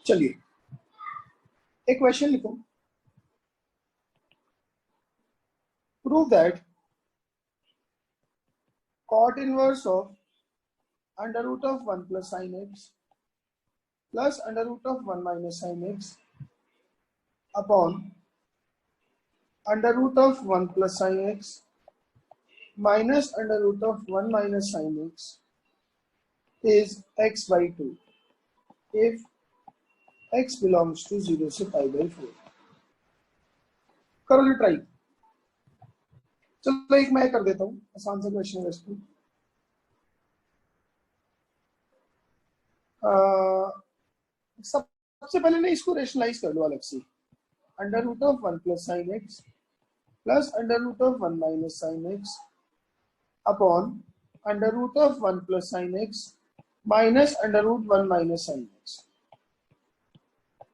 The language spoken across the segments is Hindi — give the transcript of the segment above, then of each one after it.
चलिए एक क्वेश्चन लिखो। Prove that cot inverse of under root of 1 plus sin x plus under root of 1 minus sin x upon under root of 1 plus sin x minus under root of 1 minus sin x is x by 2 if x belongs to 0 से pi by 4। करो जी ट्राई। चलो एक मैं कर देता हूँ, आसान सा क्वेश्चन है इसको। सबसे पहले ना इसको रेशनलाइज कर लो अलग से। Under root of 1 plus sine x plus under root of 1 minus sine x upon under root of 1 plus sine x minus under root 1 minus sine x.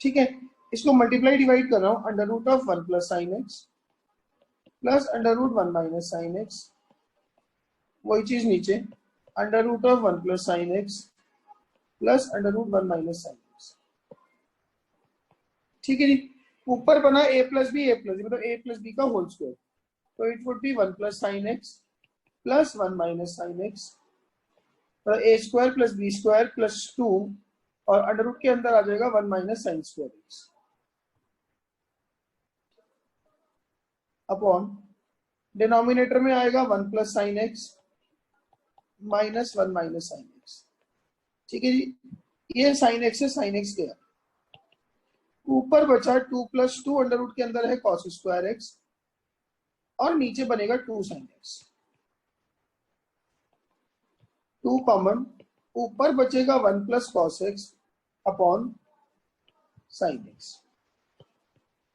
ठीक है, इसको मल्टीप्लाई डिवाइड कर रहा हूँ। Under root of 1 plus sine x plus under root 1 minus sine x, वही चीज नीचे under root of 1 plus sine x plus under root 1 minus sine x. ठीक है जी, ऊपर बना a प्लस बी मतलब a प्लस बी का होल स्क्वायर, तो it would be 1 plus sine x plus 1 minus sine x, a square plus b square plus 2 और अंडर रूट के अंदर आ जाएगा 1 minus sine square x upon denominator में आएगा 1 plus sine x minus 1 minus sine x. ठीक है जी, ये साइन एक्स से साइन एक्स गया, ऊपर बचा 2 प्लस 2 अंडर रूट के अंदर है कॉस स्क्वायर एक्स और नीचे बनेगा 2 साइन एक्स। 2 कॉमन, ऊपर बचेगा 1 plus cos x upon sine x.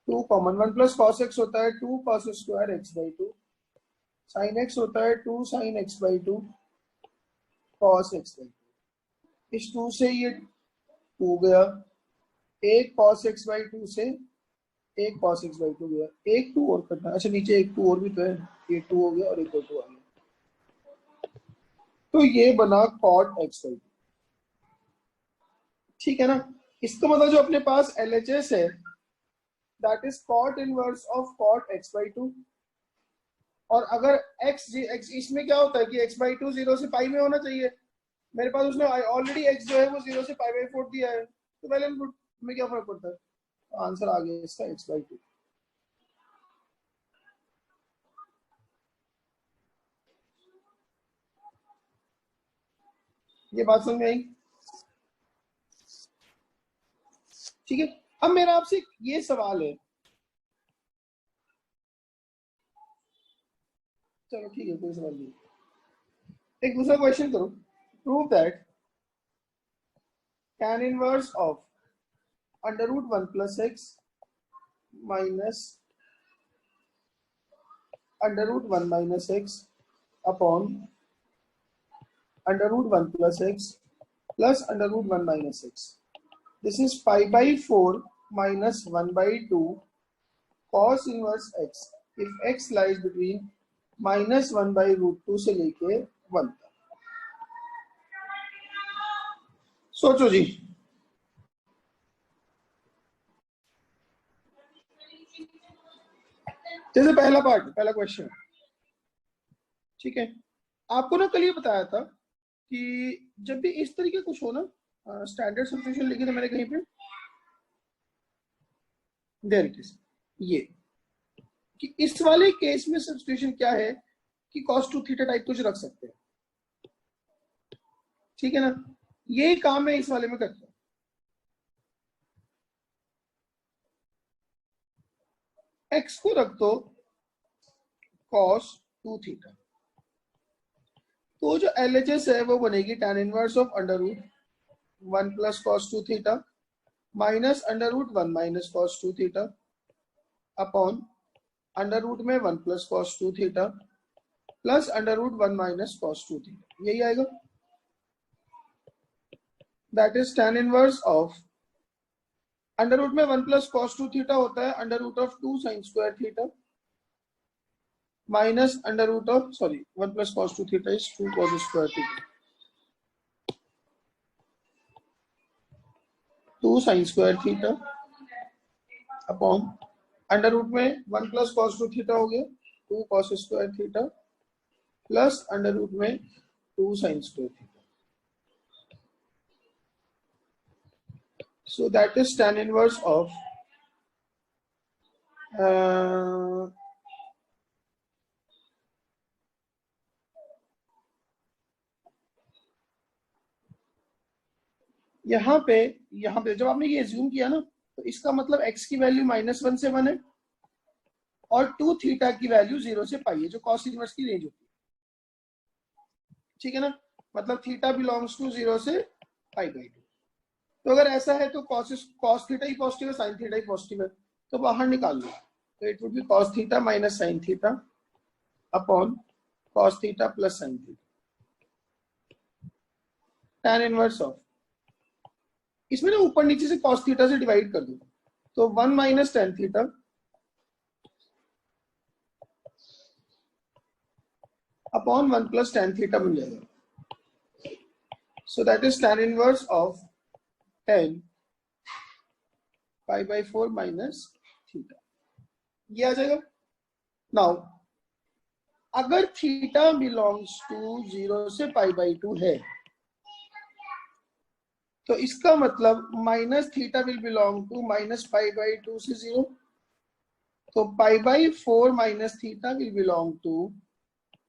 2 common, 1 plus cos x होता है 2 cos square x by 2, sine x होता है 2 sine x by 2 cos x by 2। इस 2 से ये 2 गया, एक कॉस एक्स बाई 2 से एक कॉस एक्स बाई 2 गया, एक 2 और करना। अच्छा नीचे एक 2 और भी तो है, ये 2 हो गया और एक और 2 आ गया, तो ये बना कॉट एक्स बाई 2। ठीक है ना, इसका मतलब जो अपने पास LHS है that is cot inverse of cot x by 2। और अगर x इसमें क्या होता है कि x बाई 2 0 से पाई में होना चाहिए, मेरे पास उसने ऑलरेडी x जो है वो 0 से पाई बाई 4 दिया है, तो वेल एंड गुड, में क्या फर्क पड़ता है, आंसर आ गया इसका x बाई 2। ये बात समझ में आई? ठीक है, अब मेरा आपसे ये सवाल है, चलो ठीक है कोई सवाल नहीं, एक दूसरा क्वेश्चन करो। Prove that tan inverse of under root 1 plus x minus under root 1 minus x upon under root 1 plus x plus under root 1 minus x, this is pi by 4 minus 1 by 2 cos inverse x if x lies between minus 1 by root 2 से लेके 1 तक। सोचो जी, जैसे पहला पार्ट, पहला क्वेश्चन, ठीक है, आपको ना कल ये बताया था कि जब भी इस तरीके कुछ हो ना, स्टैंडर्ड सब्स्टिट्यूशन लिखी थी मैंने कहीं पे, देयर इट इज, ये कि इस वाले केस में सब्स्टिट्यूशन क्या है कि cos 2 थीटा टाइप कुछ रख सकते हैं। ठीक है ना, यही काम मैं इस वाले में करता हूं। x को रख दो cos 2 थीटा, तो जो LHS है वो बनेगी tan inverse of under root 1 plus cos 2 theta minus under root 1 minus cos 2 theta upon under root में 1 plus cos 2 theta plus under root 1 minus cos 2 theta, यही आएगा। That is tan inverse of under root में 1 प्लस cos 2 थीटा होता है under root of 2 sine square theta minus under root of 1 plus cos 2 theta is 2 cos square theta, 2 sine square theta upon under root में 1 प्लस कॉस 2 थीटा हो गया 2 cos square theta plus under root में 2 sine square theta. So that is tan inverse of यहाँ पे जब आपने ये एज्यूम किया ना तो इसका मतलब x की वैल्यू -1 से 1 है और 2 थीटा की वैल्यू 0 से पाई है जो cos इनवर्स की रेंज होती है. ठीक है ना, मतलब थीटा बिलोंग्स टू 0 से π/2. तो अगर ऐसा है तो cos थीटा ही पॉजिटिव है साइन थीटा ही पॉजिटिव है तो बाहर निकाल लो. तो it would B cos theta minus sine theta upon cos theta plus sine theta. tan inverse of इसमें ना ऊपर नीचे से cos थीटा से डिवाइड कर दो तो 1 minus tan theta upon 1 plus tan theta बन जाएगा. So that is tan inverse of 10 π/4 minus theta. ये आ जाएगा. नाउ अगर थीटा बिलोंग्स टू 0 से π/2 है तो इसका मतलब minus theta will belong to minus π/2 से 0. तो π/4 minus theta will belong to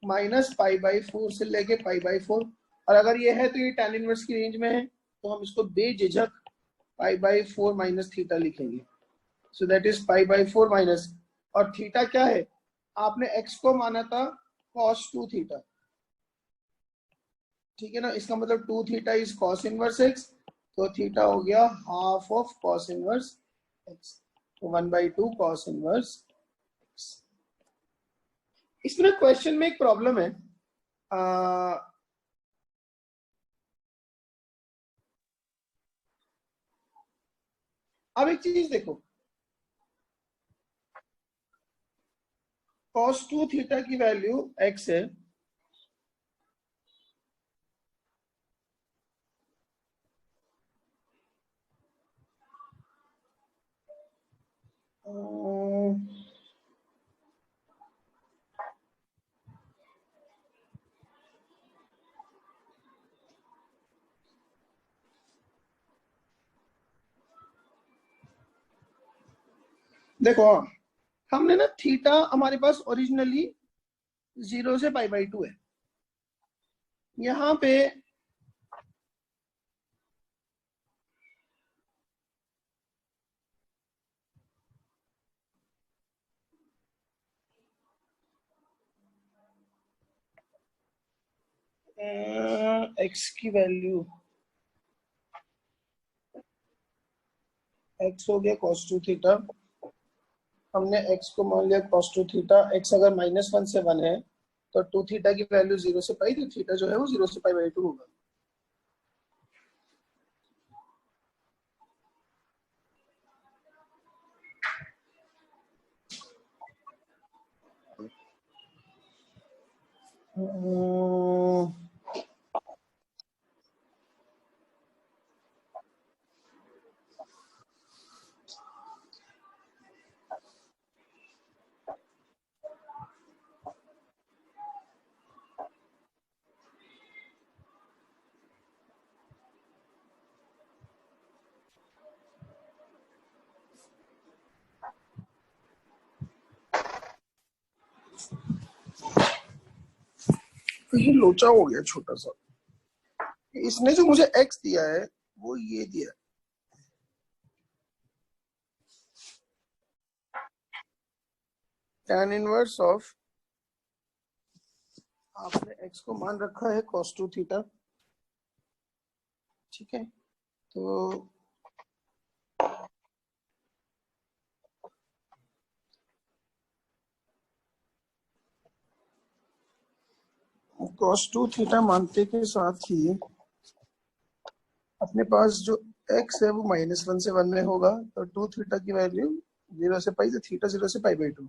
minus π/4 से लेके π/4. और अगर ये है तो ये tan इनवर्स की रेंज में है तो हम इसको बेझिझक π/4 माइनस थीटा लिखेंगे. सो दैट इज π/4 माइनस और थीटा क्या है आपने x को माना था cos 2 थीटा. ठीक है ना, इसका मतलब 2 theta is cos inverse x तो थीटा हो गया half of cos inverse x. तो 1/2 cos इनवर्स x. इसमें क्वेश्चन में एक प्रॉब्लम है. अब एक चीज देखो cos 2 थीटा की वैल्यू x है देखो हमने ना थीटा हमारे पास ओरिजिनली 0 से π/2 है. यहाँ पे x की वैल्यू x हो गया cos 2 थीटा. हमने x को मान लिया cos 2 थीटा. x अगर -1 से 1 है तो 2 थीटा की वैल्यू 0 से पाई तो थीटा जो है वो 0 से π/2 होगा. तो ये लोचा हो गया छोटा सा. इसने जो मुझे x दिया है वो ये दिया tan इनवर्स ऑफ आपने x को मान रखा है cos 2 थीटा. ठीक है, तो cos 2 थीटा मानते के साथ ही अपने पास जो x है वो -1 से 1 में होगा तो 2 थीटा की वैल्यू 0 से पाई तो थीटा 0 से π/2.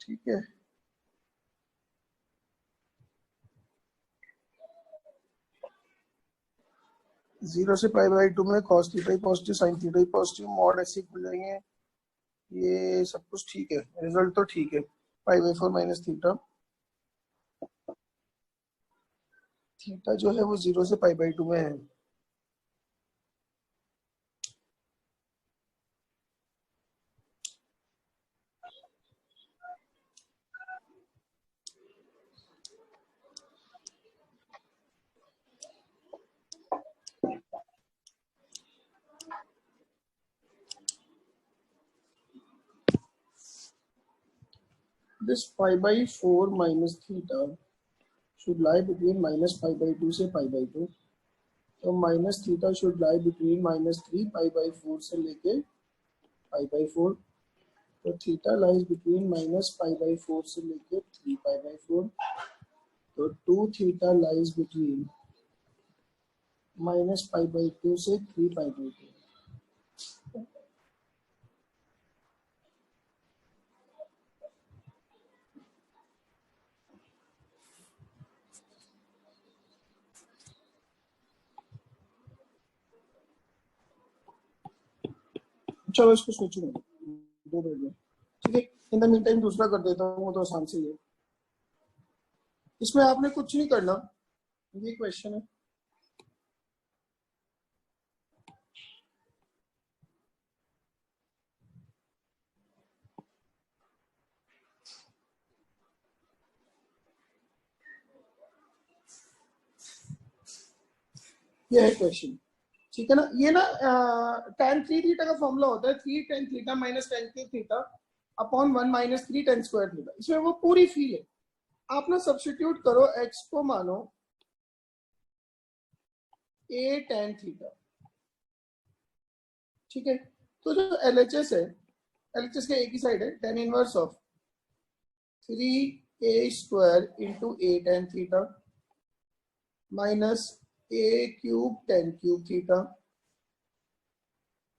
ठीक है, 0 से π/2 में cos थीटा ही पॉजिटिव, sin थीटा ही पॉजिटिव, मॉड ऐसे खुल जाएंगे। ये सब कुछ ठीक है, रिजल्ट तो ठीक है। π/4 माइनस थीटा, थीटा जो है वो 0 से π/2 में है। This π/4 minus theta should lie between minus π/2 से π/2, तो minus theta should lie between -3 π/4 से लेके π/4, तो थीटा लाइज बिटवीन -π/4 से लेके 3 π/4, तो 2 थीटा लाइज बिटवीन -π/2 से 3 π/2। चलो इसको सोचूंगा 2 मिनट में, ठीक है। इन द मीन टाइम दूसरा कर देता हूँ, वो तो आसान से ही है। इसमें आपने कुछ नहीं करना, ये क्वेश्चन है। ये है क्वेश्चन, ठीक है ना। ये ना tan 3 थीटा का फॉर्मूला होता है 3 tan theta minus tan cube theta upon 1 minus 3 tan square theta. इसमें वो पूरी फील है। आप ना सब्स्टिट्यूट करो, x को मानो a tan थीटा, ठीक है। तो जो LHS है, LHS के एक ही साइड है, tan inverse of 3a square into a tan theta minus a cube tan cube theta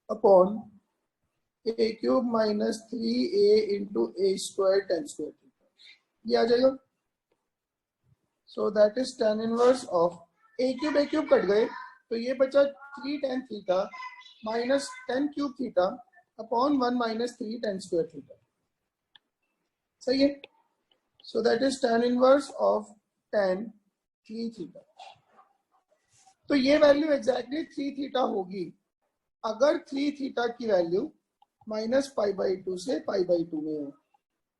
upon a cube minus 3a into a square tan square theta, ये आ जाएगा। So that is tan inverse of a cube cut गए, तो ये बचा 3 tan theta minus tan cube theta upon 1 minus 3 tan square theta, सही है। सो that is tan inverse of tan 3 theta. तो ये वैल्यू एग्जैक्टली 3 थीटा होगी अगर 3 थीटा की वैल्यू -π/2 से π/2 में हो,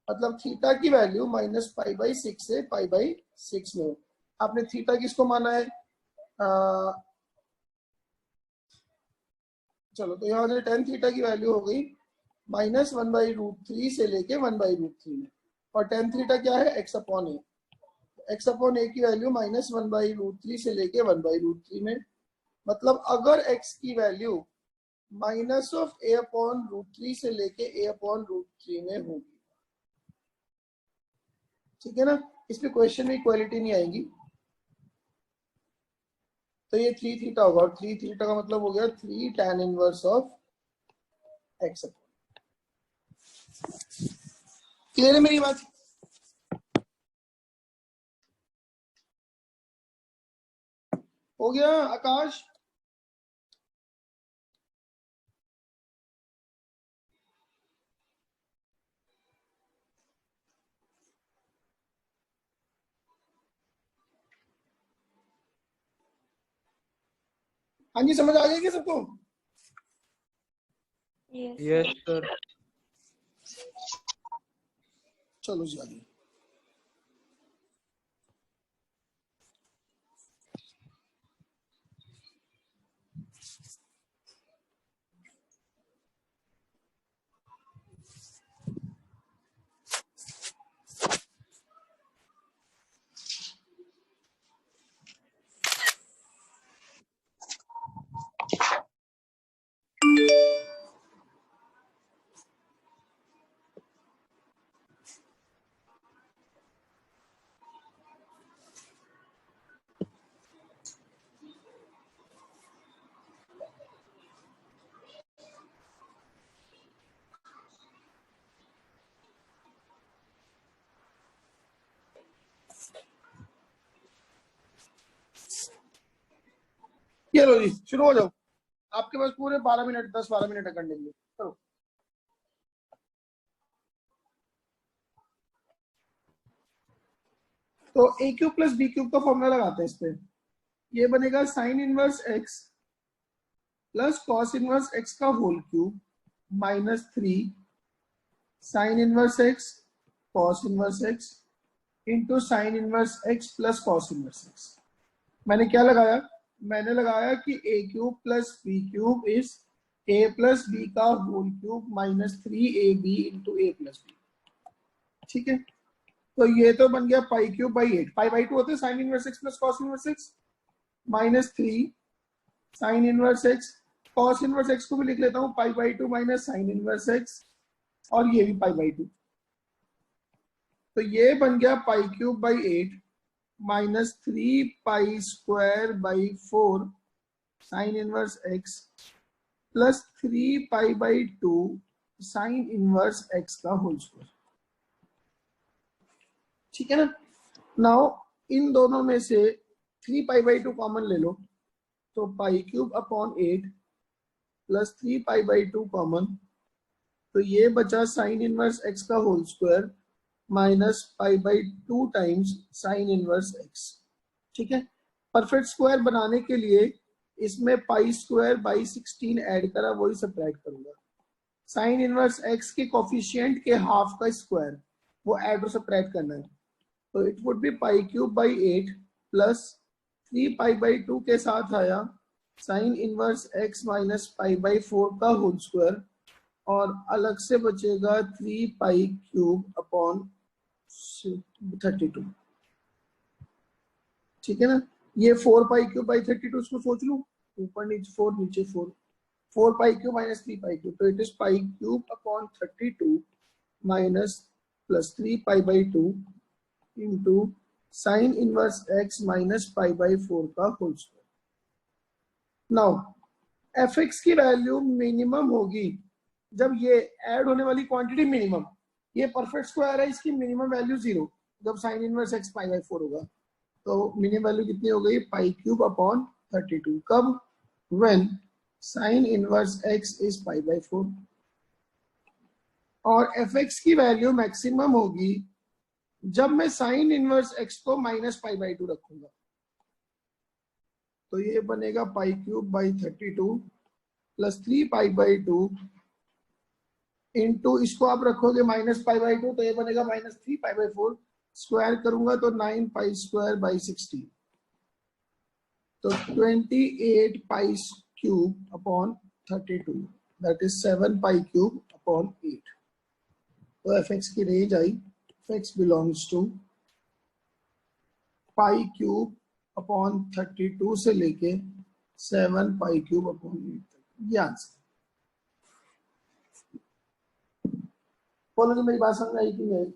मतलब थीटा की वैल्यू -π/6 से π/6 में हो। आपने थीटा किसको माना है, चलो तो यहाँ से tan थीटा की वैल्यू हो गई -1/√3 से लेके 1/√3 में, और tan थीटा क्या है, x अपॉन ए। x अपॉन ए की वैल्यू -1/√3 से लेके 1/√3 में, मतलब अगर x की वैल्यू -a/√3 से लेके a/√3 में होगी, ठीक है ना। इसमें क्वेश्चन में इक्वालिटी नहीं आएगी, तो ये 3 थीटा होगा, और 3 थीटा का मतलब हो गया 3 tan inverse of x। Clear है मेरी बात? हो गया आकाश? हाँ जी, समझ आ गया क्या सबको? Yes sir. चलो जी आगे। ये लो जी, शुरू हो जाओ। आपके पास पूरे 12 मिनट 10-12 मिनट है करने के लिए, करो। तो a cube plus b cube का फॉर्मूला लगाते हैं इस पे। ये बनेगा sine inverse x plus cos inverse x का whole cube -3 sine inverse x cos inverse x into sine inverse x plus cos inverse x. मैंने क्या लगाया? मैंने लगाया कि a cube plus b cube is a plus b का whole cube -3ab into a plus b. ठीक है, तो ये तो बन गया पाई क्यूब बाई 8। पाई बाई 2 होते हैं sign inverse x plus cos inverse x, -3 sine inverse x, cos inverse x को भी लिख लेता हूँ पाई by 2 minus sign inverse x, और ये भी पाई बाई 2। तो ये बन गया पाई cube by 8 -3 pi square by 4 sign inverse x plus 3 pi by 2 sign inverse x का होल स्क्वायर। ठीक है ना। नाउ इन दोनों में से 3 पाई बाई 2 कॉमन ले लो, तो pi cube upon 8 plus 3 pi by 2 common, तो ये बचा साइन इनवर्स एक्स का whole square minus pi by 2 times sine inverse x. ठीक है, परफेक्ट स्क्वायर बनाने के लिए इसमें पाई स्क्वायर बाई 16 ऐड करा, वही सब्ट्रैक्ट करूंगा। साइन इनवर्स एक्स के कोफिशिएंट के हाफ का स्क्वायर वो ऐड और सब्ट्रैक्ट करना है, तो it would B pi cube by 8 plus 3 pi by 2 के साथ आया sign inverse x minus pi by 4 का होल स्क्वायर, और अलग से बचेगा 3 पाई क्यूब अपॉन 32। ठीक है ना। ये 4 पाई क्यूब बाई 32 इसको सोच लूं, ऊपर नीचे 4 नीचे 4, 4 pi cube minus 3 pi cube, तो it is pi cube upon 32 minus plus 3 pi by 2 into sine inverse x minus pi by 4 का whole square. Now f x की वैल्यू मिनिमम होगी जब ये ऐड होने वाली क्वांटिटी मिनिमम, ये परफेक्ट स्क्वायर है, इसकी मिनिमम वैल्यू 0 जब sine inverse x pi by 4 होगा। तो मिनिमम वैल्यू कितनी हो गई? पाई क्यूब अपॉन 32। कब? When sign inverse x is pi by 4। और एफ एक्स की वैल्यू मैक्सिमम होगी जब मैं साइन इनवर्स एक्स को माइनस पाई बाई 2 रखूंगा, तो ये बनेगा पाई cube by 32 plus 3 pi by 2 into, इसको आप रखोगे माइनस पाई बाई 2, तो ये बनेगा -3 पाई बाई 4, स्क्वायर करूंगा तो 9 पाई स्क्वायर बाई 16, तो 28 pi cube upon 32, that is 7 pi cube upon 8। तो एफ एक्स की रेंज आई, f x belongs to pi cube upon 32 से लेके 7 पाई क्यूब अपॉन 8 तक। ये आंसर। बोलो कि मेरी बात समझ आई कि नहीं?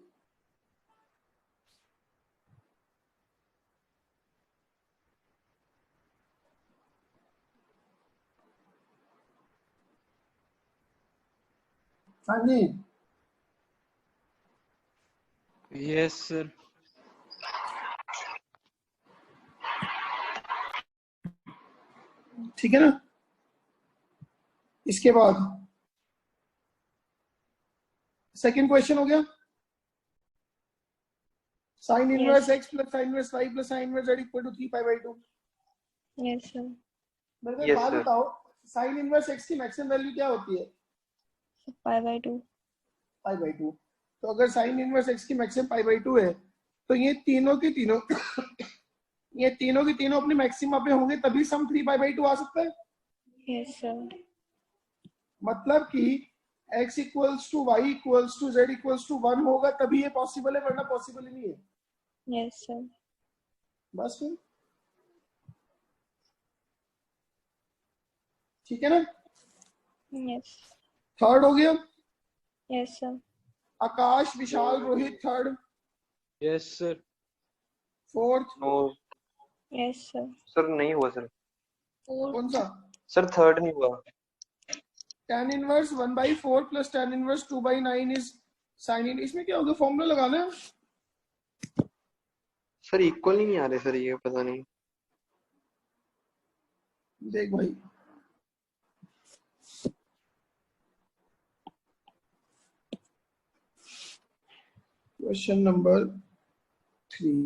हाँ जी, यस सर। ठीक है ना। इसके बाद सेकंड क्वेश्चन हो गया, sine inverse x plus sine inverse y plus sine inverse z equal to 3 pi by 2। Yes sir. मेरे को एक बात बताओ, साइन इनवर्स एक्स की मैक्सिमम वैल्यू क्या होती है? Pi by 2। Pi by 2। तो अगर साइन इनवर्स एक्स की मैक्सिमम पाई बाई 2 है, तो ये तीनों की तीनों ये तीनों की तीनों अपने मैक्सिमम पे होंगे, तभी सम 3 पाई बाई 2 आ सकता है। Yes sir. मतलब कि x equals to y equals to z equals to 1 होगा तभी ये पॉसिबल है, वरना पॉसिबल ही नहीं है। Yes sir. बस फिर ठीक है ना। यस। थर्ड हो गया, yes sir. Akash Vishal Rohit third. Yes sir. Fourth? No yes sir. Sir, नहीं हुआ सर। कौन सा? सर थर्ड नहीं हुआ। tan inverse 1/4 plus tan inverse 2/9 is sine in. इसमें क्या होगा? फॉर्मूला लगाना है। सर इक्वल नहीं आ रहे सर, ये पता नहीं। देख भाई, क्वेश्चन नंबर 3,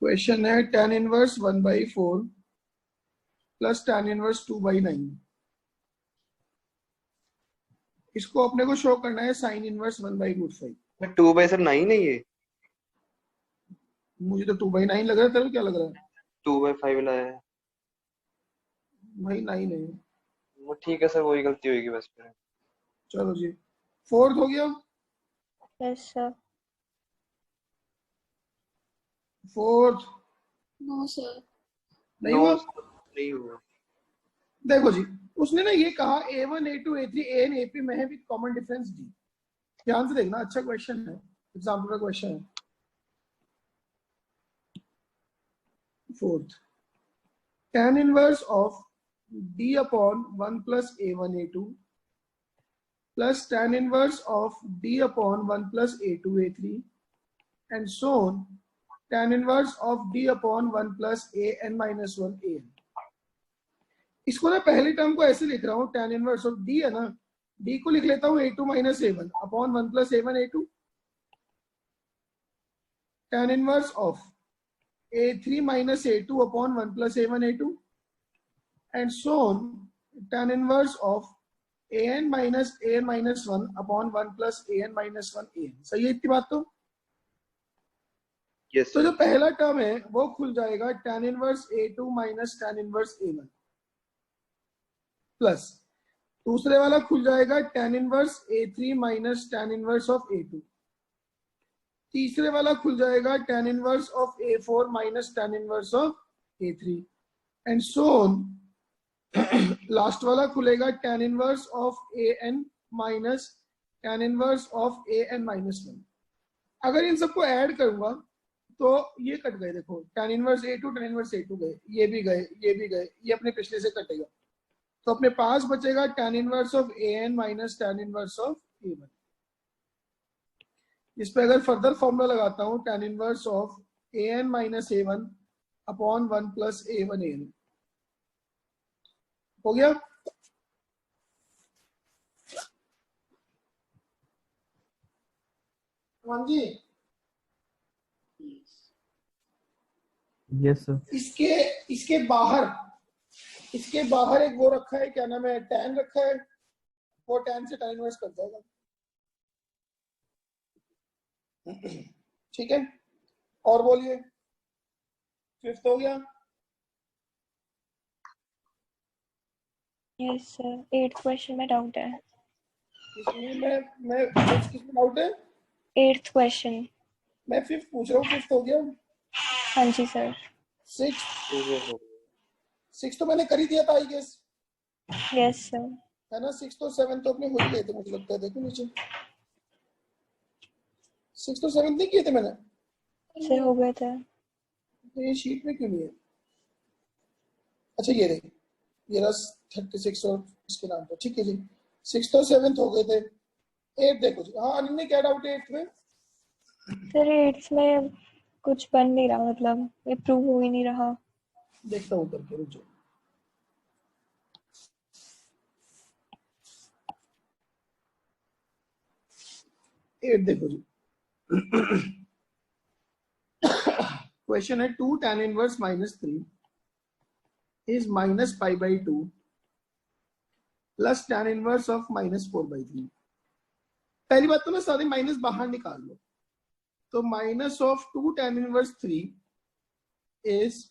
क्वेश्चन है tan inverse 1/4 plus tan inverse 2/9। इसको अपने को शो करना है sin इनवर्स 1/√5। 2/9 है ये, मुझे तो 2/9 लग रहा है, तेरे को क्या लग रहा है? 2/5 लाया है। भाई 9 है। वो ठीक है सर, वही गलती होगी बस फिर। चलो जी, 4th हो गया। Yes, sir. 4th No, sir. नहीं नो हुआ। नहीं हुआ। देखो जी, उसने ना ये कहा A1 A2 A3 AN AP में है विद कॉमन डिफरेंस D। ध्यान से देखना, अच्छा क्वेश्चन है, एग्जाम्पल का क्वेश्चन है। 4th, tan inverse of D upon 1 plus A1 A2 plus tan inverse of D upon 1 plus A2 A3 and so on tan inverse of D upon 1 plus AN minus 1 AN। इसको ना पहली टर्म को ऐसे लिख रहा हूँ, tan इनवर्स ऑफ D है ना, D को लिख लेता हूँ A2 minus A1 upon 1 plus A1 A2, tan inverse of A3 minus A2 upon 1 plus A1 A2 and so on tan inverse of AN minus AN minus 1 upon 1 plus AN minus 1 AN। सही है इतनी बात? तो यस तो जो सर। पहला टर्म है वो खुल जाएगा tan inverse A2 minus tan inverse A1 plus दूसरे वाला खुल जाएगा tan inverse A3 minus tan inverse of A2, तीसरे वाला खुल जाएगा tan inverse of A4 minus tan inverse of A3 and so on. Last वाला खुलेगा tan inverse of AN minus tan inverse of AN minus 1। अगर इन सबको ऐड करूंगा तो ये कट गए, देखो tan inverse A2 tan inverse A2 गए, ये भी गए, ये भी गए, ये अपने पिछले से कटेगा, तो अपने पास बचेगा tan inverse of AN minus tan inverse of A1। इस पे अगर फर्दर फॉर्मूला लगाता हूँ tan inverse of AN minus A1 upon 1 plus A1 AN हो गया। हाँ जी, यस सर। इसके इसके बाहर एक वो रखा है, क्या नाम है, tan रखा है, वो tan से tan इनवर्स कर जाएगा। ठीक है, और बोलिए, 5th हो गया। Yes, sir. 8th question में डाउट है। इसमें मैं किसमें डाउट है? 8th question। मैं 5th पूछ रहा हूँ, 5th हो गया। हाँ जी सर। 6 तो मैंने कर ही दिया था आई गेस, Yes, sir. है ना। 6 तो 7 तो अपने हो ही गए थे मुझे लगता है, देखो नीचे 6 तो 7 नहीं किए थे मैंने। सर हो गए थे। तो ये शीट में क्यों नहीं है? अच्छा ये रही, ये रहा 36 और इसके नाम पर, ठीक है जी। 6 तो 7 हो गए थे। 8 देखो जी, हाँ अनिल ने क्या डाउट है 8th में? सर 8th में कुछ बन नहीं रहा, मतलब ये प्रूव हो ही नहीं रहा। देखता हूँ करके, रुक जाओ। एट देखो जी, क्वेश्चन है 2 tan inverse minus 3 is minus pi by 2 plus tan inverse of minus 4/3। पहली बात तो ना सारे माइनस बाहर निकाल लो, तो minus of 2 tan inverse 3 is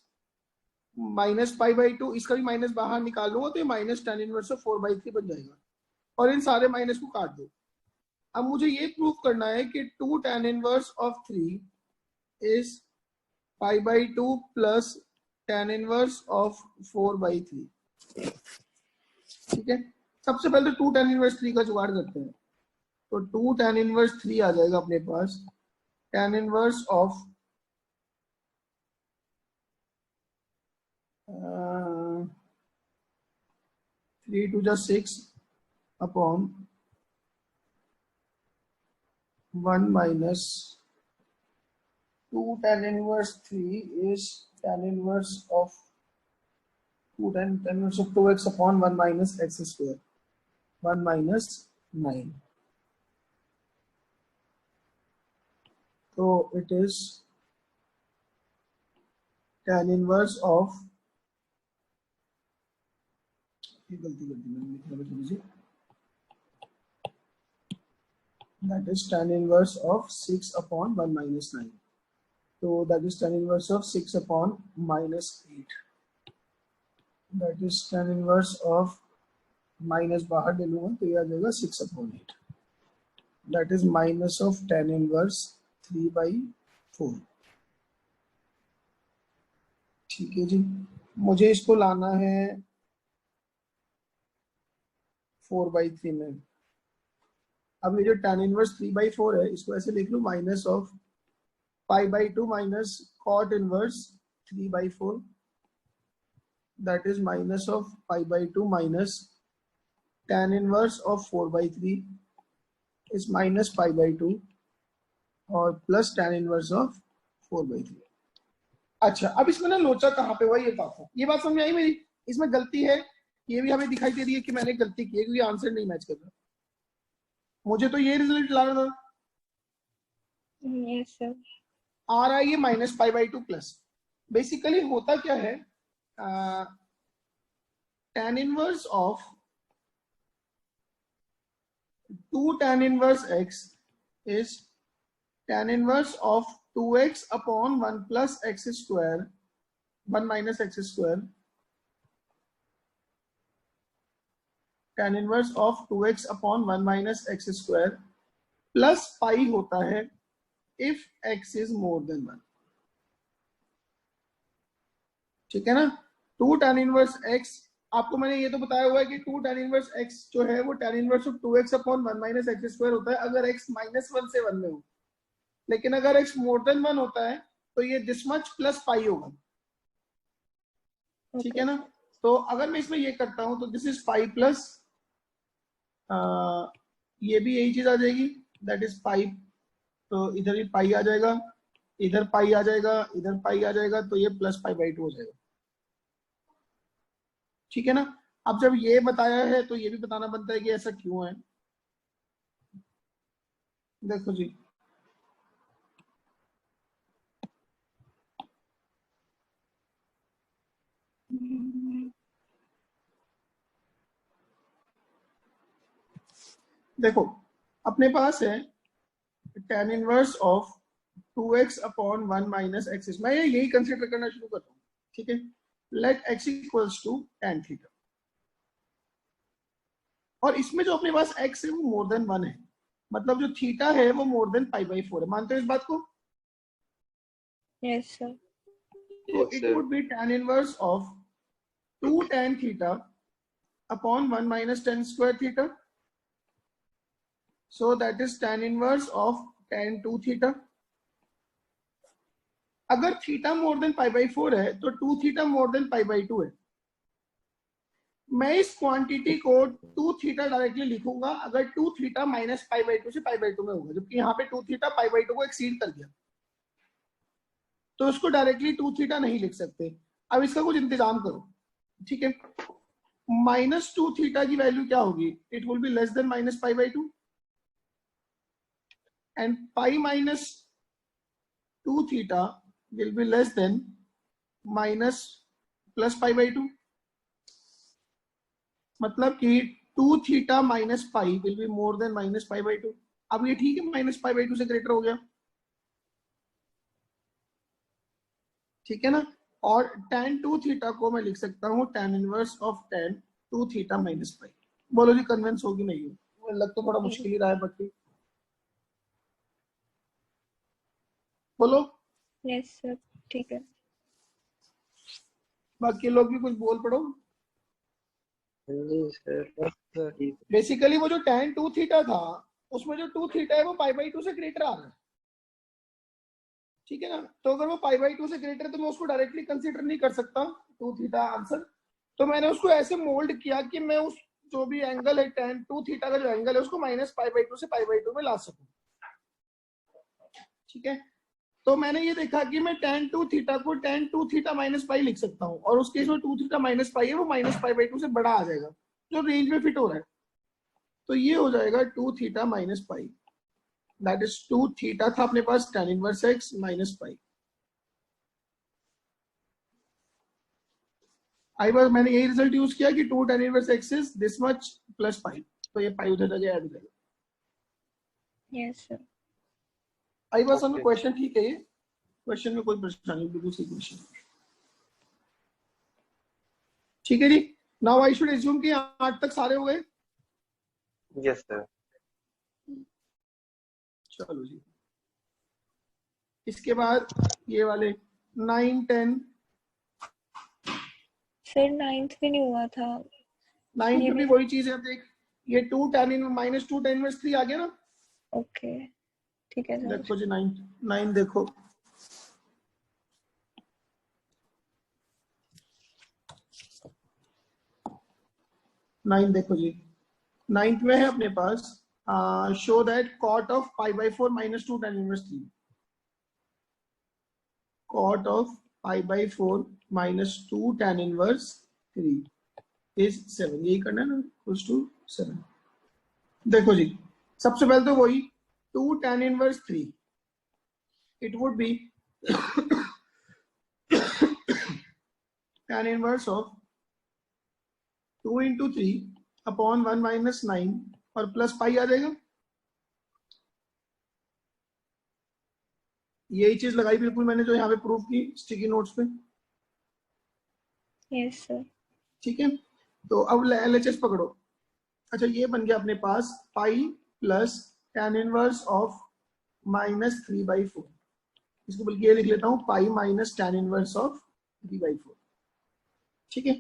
minus pi by 2, इसका भी माइनस बाहर निकाल लूंगा तो ये माइनस tan इनवर्स ऑफ 4/3 बन जाएगा, और इन सारे माइनस को काट दो। अब मुझे ये प्रूव करना है कि 2 tan inverse of 3 is pi by 2 plus tan inverse of 4/3। ठीक है, सबसे पहले तो 2 tan इनवर्स 3 का जुगाड़ करते हैं, तो 2 tan इनवर्स 3 आ जाएगा अपने पास, tan इनवर्स ऑफ 3 2 जा 6 upon 1 minus 2 tan inverse 3 is tan inverse of 2 tan inverse of 2x upon 1 minus x square, 1 minus 9. So it is tan inverse of, that is tan inverse of 6 upon 1 minus 9. So that is tan inverse of 6 upon minus 8. That is tan inverse of minus बाहर ले लूँगा तो ये आ जाएगा 6 upon 8. That is minus of tan inverse 3/4. ठीक है जी, मुझे इसको लाना है 4/3 में. अब ये जो tan inverse 3/4 है इसको ऐसे लिख लूँ minus of pi/2 minus cot inverse 3/4. That is minus of pi/2 minus tan inverse of 4/3 is minus pi/2 और प्लस tan inverse of 4/3. अच्छा, अब इसमें ना लोचा कहाँ पे हुआ ये बात है, ये बात समझ में आई मेरी? इसमें गलती है, ये भी हमें दिखाई दे रही है कि मैंने गलती की है क्योंकि आंसर नहीं मैच कर रहा. मुझे तो ये रिजल्ट लाना था. Yes sir. आ रहा है ये माइनस pi/2 प्लस. बेसिकली होता क्या है, tan inverse of 2 tan inverse x is tan inverse of 2x upon 1 plus x square, 1 minus x square. Tan inverse of 2x upon 1 minus x square plus pi होता है if x is more than 1. ठीक है ना? 2 tan inverse x, आपको मैंने ये तो बताया हुआ है कि 2 tan inverse x जो है वो tan inverse of 2x upon 1 minus x square होता है अगर x -1 से 1 में हो. लेकिन अगर x more than 1 होता है तो ये this much plus pi होगा. ठीक है ना? तो अगर मैं इसमें ये करता हूं तो दिस इज pi प्लस ये भी यही चीज आ जाएगी, दैट इज pi. तो इधर भी pi आ जाएगा, इधर pi आ जाएगा, इधर pi आ जाएगा, तो ये प्लस pi/2 हो जाएगा. ठीक है ना? अब जब ये बताया है तो ये भी बताना बनता है कि ऐसा क्यों है. देखो जी, देखो अपने पास है tan inverse of 2x upon 1 minus x. मैं यही कंसीडर करना शुरू करता हूँ. ठीक है, let x equals to tan theta. और इसमें जो अपने पास x है वो मोर देन 1 है, मतलब जो थीटा है वो मोर देन pi/4 है. मानते हो इस बात को? Yes sir. तो it would be tan inverse of 2 tan theta upon 1 minus tan square theta. So that is tan inverse of tan 2 theta. अगर थीटा मोर देन pi/4 है तो 2 थीटा मोर देन pi/2 है. मैं इस क्वांटिटी को 2 थीटा डायरेक्टली लिखूंगा अगर 2 थीटा माइनस pi/2 से pi/2 में होगा, जबकि यहाँ पे 2 थीटा pi/2 को एक्सीड कर गया तो उसको डायरेक्टली 2 थीटा नहीं लिख सकते. अब इसका कुछ इंतजाम करो. ठीक है, -2 थीटा की वैल्यू क्या होगी? It will be less than minus pi/2 and pi minus 2 theta will be less than minus plus pi/2. मतलब कि 2 theta minus pi will be more than minus pi/2. अब ये ठीक है, माइनस pi/2 से ग्रेटर हो गया. ठीक है ना? और tan 2 थीटा को मैं लिख सकता हूँ tan inverse of tan 2 theta minus pi. बोलो जी, कन्विंस होगी नहीं हो? लग तो थोड़ा मुश्किल ही रहा है बट बोलो. Yes sir. ठीक है. बाकी लोग भी कुछ बोल पड़ो. जी सर. बेसिकली वो जो tan 2 थीटा था उसमें जो 2 थीटा है वो pi/2 से ग्रेटर आ रहा है. ठीक है ना? तो अगर वो pi/2 से ग्रेटर है तो मैं उसको डायरेक्टली कंसीडर नहीं कर सकता 2 थीटा आंसर. तो मैंने उसको ऐसे मोल्ड किया कि मैं उस जो भी एंगल है tan 2 थीटा का जो एंगल है उसको माइनस pi/2 से pi/2 में ला सकूं. ठीक है, तो मैंने ये देखा कि मैं tan 2 थीटा को tan 2 थीटा माइनस पाई लिख सकता हूँ, और उस केस में 2 थीटा माइनस पाई है वो माइनस पाई बाई 2 से बड़ा आ जाएगा, जो रेंज में फिट हो रहा है। तो ये हो जाएगा 2 theta minus pi, that is 2 theta था अपने पास tan inverse x minus pi. आई बार मैंने यही रिजल्ट यूज किया कि 2 tan inverse x is this much plus pi, तो ये पाई उधर जगह ऐड हो जाएगा। Yes sir. आई बार सर क्वेश्चन ठीक है, ये क्वेश्चन में कोई परेशानी बिल्कुल सही क्वेश्चन, ठीक है जी। नाउ आई शुड एज्यूम कि 8 तक सारे हो गए। Yes sir. चलो जी, इसके बाद ये वाले 9 10। सर 9th भी नहीं हुआ था। 9 पे भी वही चीज है, देख ये 2 tan इन माइनस 2 tan इनवर्स 3 आ गया ना। ओके ठीक है सर। देखो जी 9 देखो, नाइन देखो जी, 9th में है अपने पास show that cot of pi by 4 minus 2 tan inverse 3, cot of pi by 4 minus 2 tan inverse 3 is 7, यही करना है ना, इक्वल्स टू 7। देखो जी, सबसे पहले तो वही 2 tan inverse 3, it would be tan inverse of 2 into 3 upon 1 minus 9 और प्लस पाई आ जाएगा। यही चीज लगाई बिल्कुल मैंने जो यहाँ पे प्रूफ की स्टिकी नोट्स पे। Yes sir. ठीक है, तो अब LHS पकड़ो। अच्छा ये बन गया अपने पास pi plus tan inverse of minus 3/4, इसको बल्कि ये लिख लेता हूँ pi minus tan inverse of 3/4। ठीक है,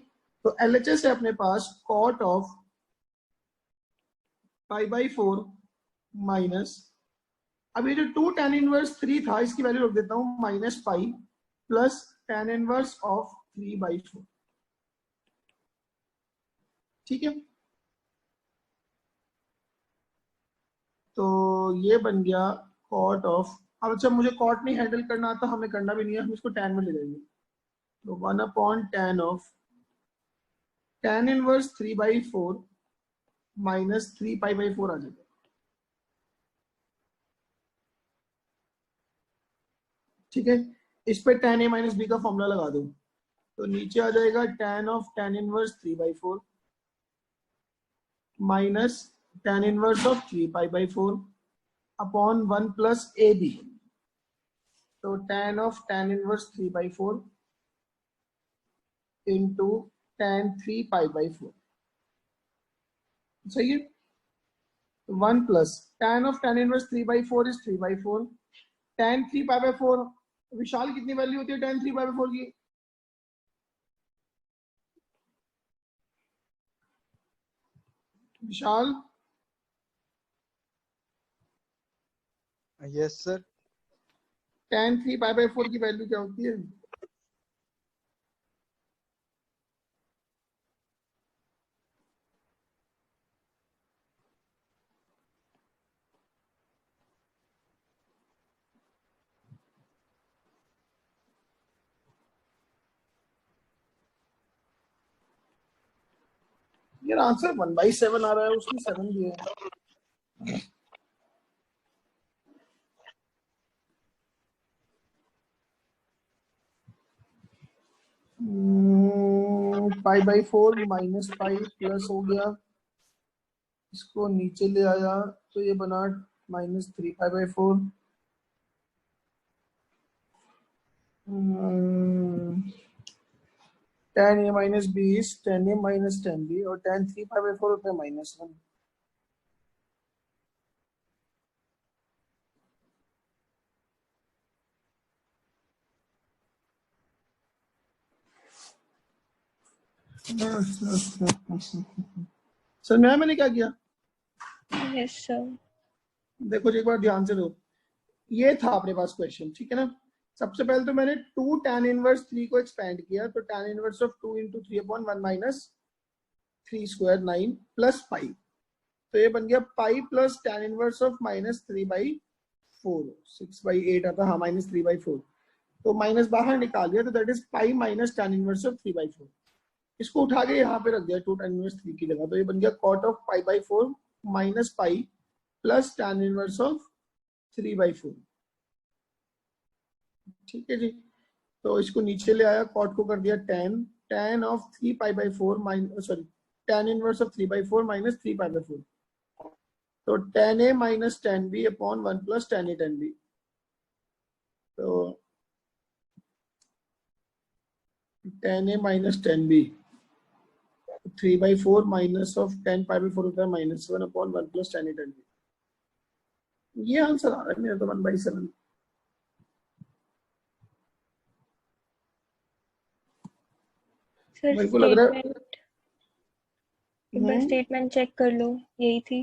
तो LHS है अपने पास cot of pi by 4 minus, अब ये जो 2 tan इनवर्स 3 था इसकी वैल्यू रख देता हूँ minus pi plus tan inverse of 3/4। ठीक है, तो ये बन गया cot ऑफ, अब अच्छा मुझे cot नहीं हैंडल करना आता, हमें करना भी नहीं है, हम इसको tan में ले लेंगे। तो 1 upon tan of tan inverse 3/4 minus 3 pi by 4 आ जाएगा। ठीक है, इस पे tan a माइनस बी का फॉर्मूला लगा दो, तो नीचे आ जाएगा tan of tan inverse 3/4 minus tan inverse of 3 pi by 4 upon 1 plus a b, तो tan of tan inverse 3/4 into tan 3 pi by 4, सही है। 1 plus tan of tan inverse 3/4 is 3/4, tan 3 pi by 4, विशाल कितनी वैल्यू होती है tan 3 पाई बाई 4 की? Vishal yes sir. tan 3 pi by 4 की वैल्यू क्या होती है? यार आंसर 1/7 आ रहा है, उसमें 7 भी है। Pi by 4 minus pi plus हो गया, इसको नीचे ले आया तो ये बना minus 3 pi by 4। tan a minus b is tan a minus tan b, और tan 3 पाई बाई 4 होता है -1। सर मैंने क्या किया? Yes sir. देखो जी एक बार ध्यान से दो, ये था अपने पास क्वेश्चन, ठीक है ना। सबसे पहले तो मैंने 2 tan इनवर्स 3 को एक्सपेंड किया, तो tan inverse of 2 into 3 upon 1 minus 3 square 9 plus pi, तो ये बन गया पाई प्लस tan इनवर्स ऑफ -3/4। 4, 6/8 आता, हाँ -3/4, तो माइनस बाहर निकाल दिया, तो that is pi minus tan inverse of 3/4। इसको उठा के यहाँ पे रख दिया 2 tan इनवर्स 3 की जगह, तो ये बन गया cot of π/4 minus pi plus tan inverse of 3/4। ठीक है जी, तो इसको नीचे ले आया, cot को कर दिया tan of 3π/4 minus, sorry, tan inverse of 3/4 minus 3π/4, तो tan A minus tan B upon 1 plus tan A tan B। तो tan A minus tan B 3/4 minus of tan π/4 होता है -1 upon 1 plus tan A tan B। ये आंसर आ रहा है मेरा तो 1/7। सर मेरे को लग रहा है स्टेटमेंट, एक बार स्टेटमेंट चेक कर लो, यही थी।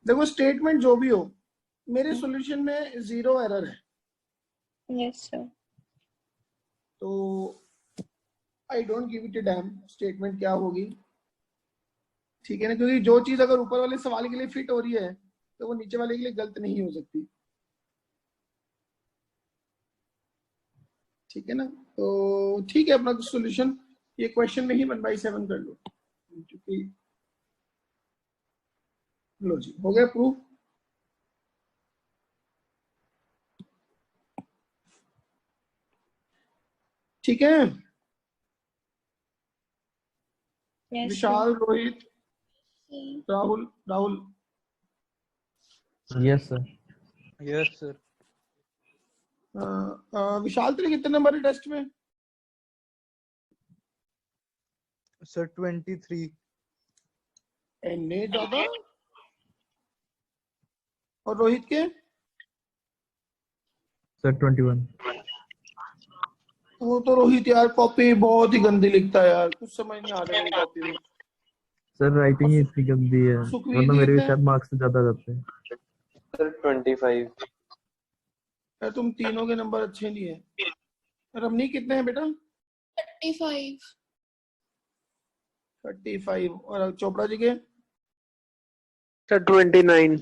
देखो स्टेटमेंट जो भी हो, मेरे सॉल्यूशन में 0 एरर है, यस सर। तो I don't give it a dam statement क्या होगी, ठीक है ना, क्योंकि जो चीज अगर ऊपर वाले सवाल के लिए फिट हो रही है तो वो नीचे वाले के लिए गलत नहीं हो सकती। ठीक है ना, तो ठीक है, अपना सॉल्यूशन ये क्वेश्चन में ही 1/7 कर लो, क्योंकि लो जी हो गया प्रूफ। ठीक है, yes Vishal, Rohit, Rahul, Rahul, yes sir. Yes sir. Vishal तेरे कितने नंबर है टेस्ट में? सर 23। एने ज्यादा। और रोहित के? सर 21। वो तो रोहित यार कॉपी बहुत ही गंदी लिखता है यार, कुछ समझ नहीं आ रहा मेरी कॉपी में। सर राइटिंग ही इतनी गंदी है, सुखवीर वरना के मेरे भी कितने? शायद मार्क्स ज्यादा जाते हैं। सर 25। यार तुम तीनों के नंबर अच्छे नहीं है। रमनी कितने हैं बेटा? 35। 35। और चोपड़ा जी के? सर 29।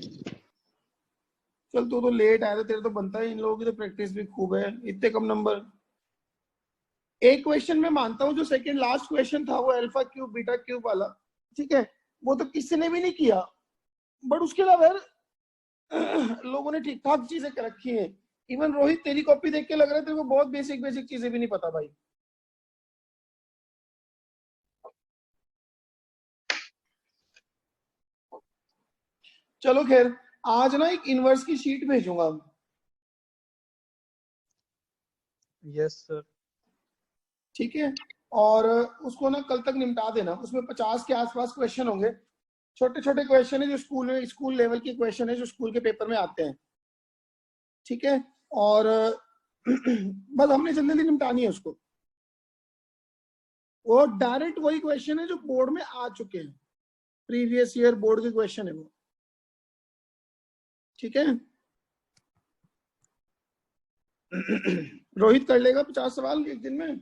चल तू तो लेट आया था, तेरे तो बनता है, इन लोगों की तो प्रैक्टिस भी खूब है, इतने कम नंबर। एक क्वेश्चन में मानता हूँ, जो सेकंड लास्ट क्वेश्चन था वो अल्फा क्यूब बीटा क्यूब वाला, ठीक है, वो तो किसी ने भी नहीं किया, बट उसके अलावा यार लोगों ने ठीक ठाक चीजें कर रखी हैं। इवन रोहित तेरी कॉपी देख के लग रहा है तेरे को बहुत बेसिक बेसिक चीजें भी नहीं पता भाई। चलो खैर, आज ना एक इनवर्स की शीट भेजूंगा। Yes sir. ठीक है, और उसको ना कल तक निपटा देना, उसमें 50 के आसपास क्वेश्चन होंगे, छोटे छोटे क्वेश्चन है जो स्कूल लेवल के क्वेश्चन है, जो स्कूल के पेपर में आते हैं। ठीक है, और बस हमने जल्दी जल्दी निपटानी है उसको। वो डायरेक्ट वही क्वेश्चन है जो बोर्ड में आ चुके हैं, प्रीवियस ईयर बोर्ड के क्वेश्चन है वो। ठीक है, रोहित कर लेगा 50 सवाल एक दिन में,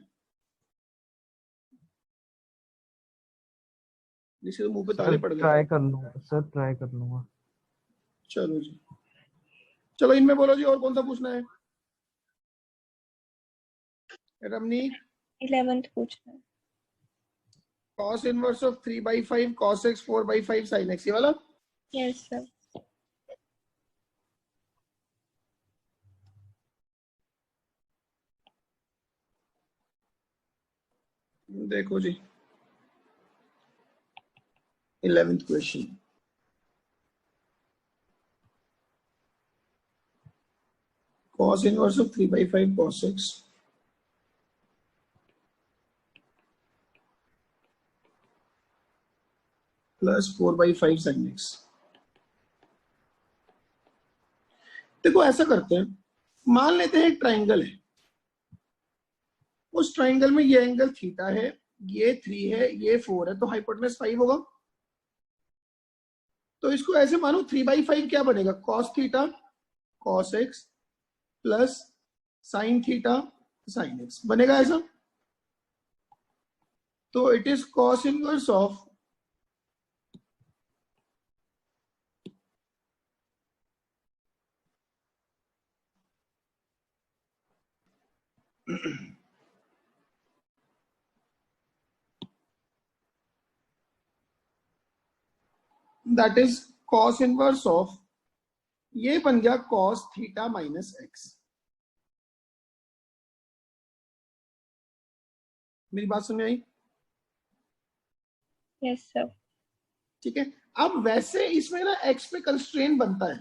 जिसके तो मुंह पे ताले पड़ गए। ट्राई कर लूंगा सर, ट्राई कर लूंगा। चलो जी, चलो इनमें बोलो जी, और कौन सा पूछना है? रमनी 11th पूछना है। cos inverse of 3/5 cos x 4/5 sin x, ये वाला? Yes sir. देखो जी 11th question, cos inverse of 3/5 cos x plus 4/5 sin x। देखो ऐसा करते हैं, मान लेते हैं एक ट्राइंगल है, उस ट्राइंगल में ये एंगल थीटा है, ये 3 है, ये 4 है, तो हाइपोटेनस 5 होगा। तो इसको ऐसे मानो 3/5 क्या बनेगा, cos theta cos x plus sin theta sin x बनेगा ऐसा। तो it is cos inverse of that is cos inverse of, ये बन गया कॉस थीटा माइनस एक्स। मेरी बात समझ आई? Yes sir. ठीक है, अब वैसे इसमें ना एक्स पे कंस्ट्रेंट बनता है।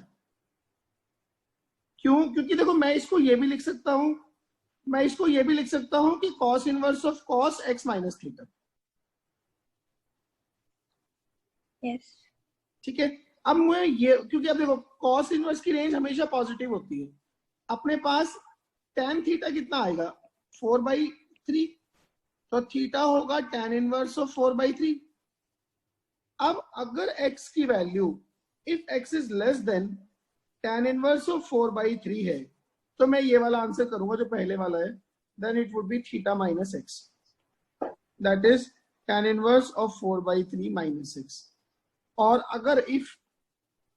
क्यों? क्योंकि देखो मैं इसको ये भी लिख सकता हूं, मैं इसको ये भी लिख सकता हूं कि cos inverse of cos x minus theta. Yes. ठीक है, अब मैं ये, क्योंकि अब देखो कॉस इनवर्स की रेंज हमेशा पॉजिटिव होती है। अपने पास tan थीटा कितना आएगा? 4/3, तो थीटा होगा tan इनवर्स ऑफ 4/3। अब अगर x की value, if x is less than tan inverse of 4/3 है, तो मैं ये वाला आंसर करूंगा जो पहले वाला है, then it would be theta minus x, that is tan inverse of 4/3 minus x. और अगर if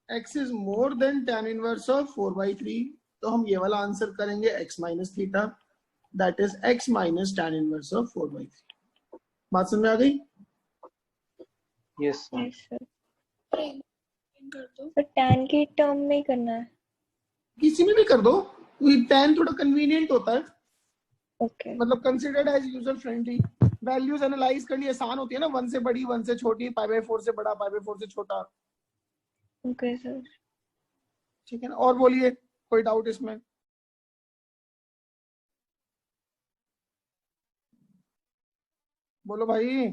x is more than tan inverse of 4/3, तो हम ये वाला आंसर करेंगे x minus theta, that is x minus tan inverse of 4/3। बात समझ में आ गई? Yes sir. Yes sir. कर दो। पर tan की टर्म में ही करना है। किसी में भी कर दो, tan थोड़ा कन्वीनियंट होता है, ओके। मतलब considered as user friendly. Values analyse करनी आसान होती है ना, 1 से बड़ी 1 से छोटी, π/4 से बड़ा π/4 से छोटा। Okay sir. ठीक है ना? और बोलिए, कोई डाउट इसमें? बोलो भाई।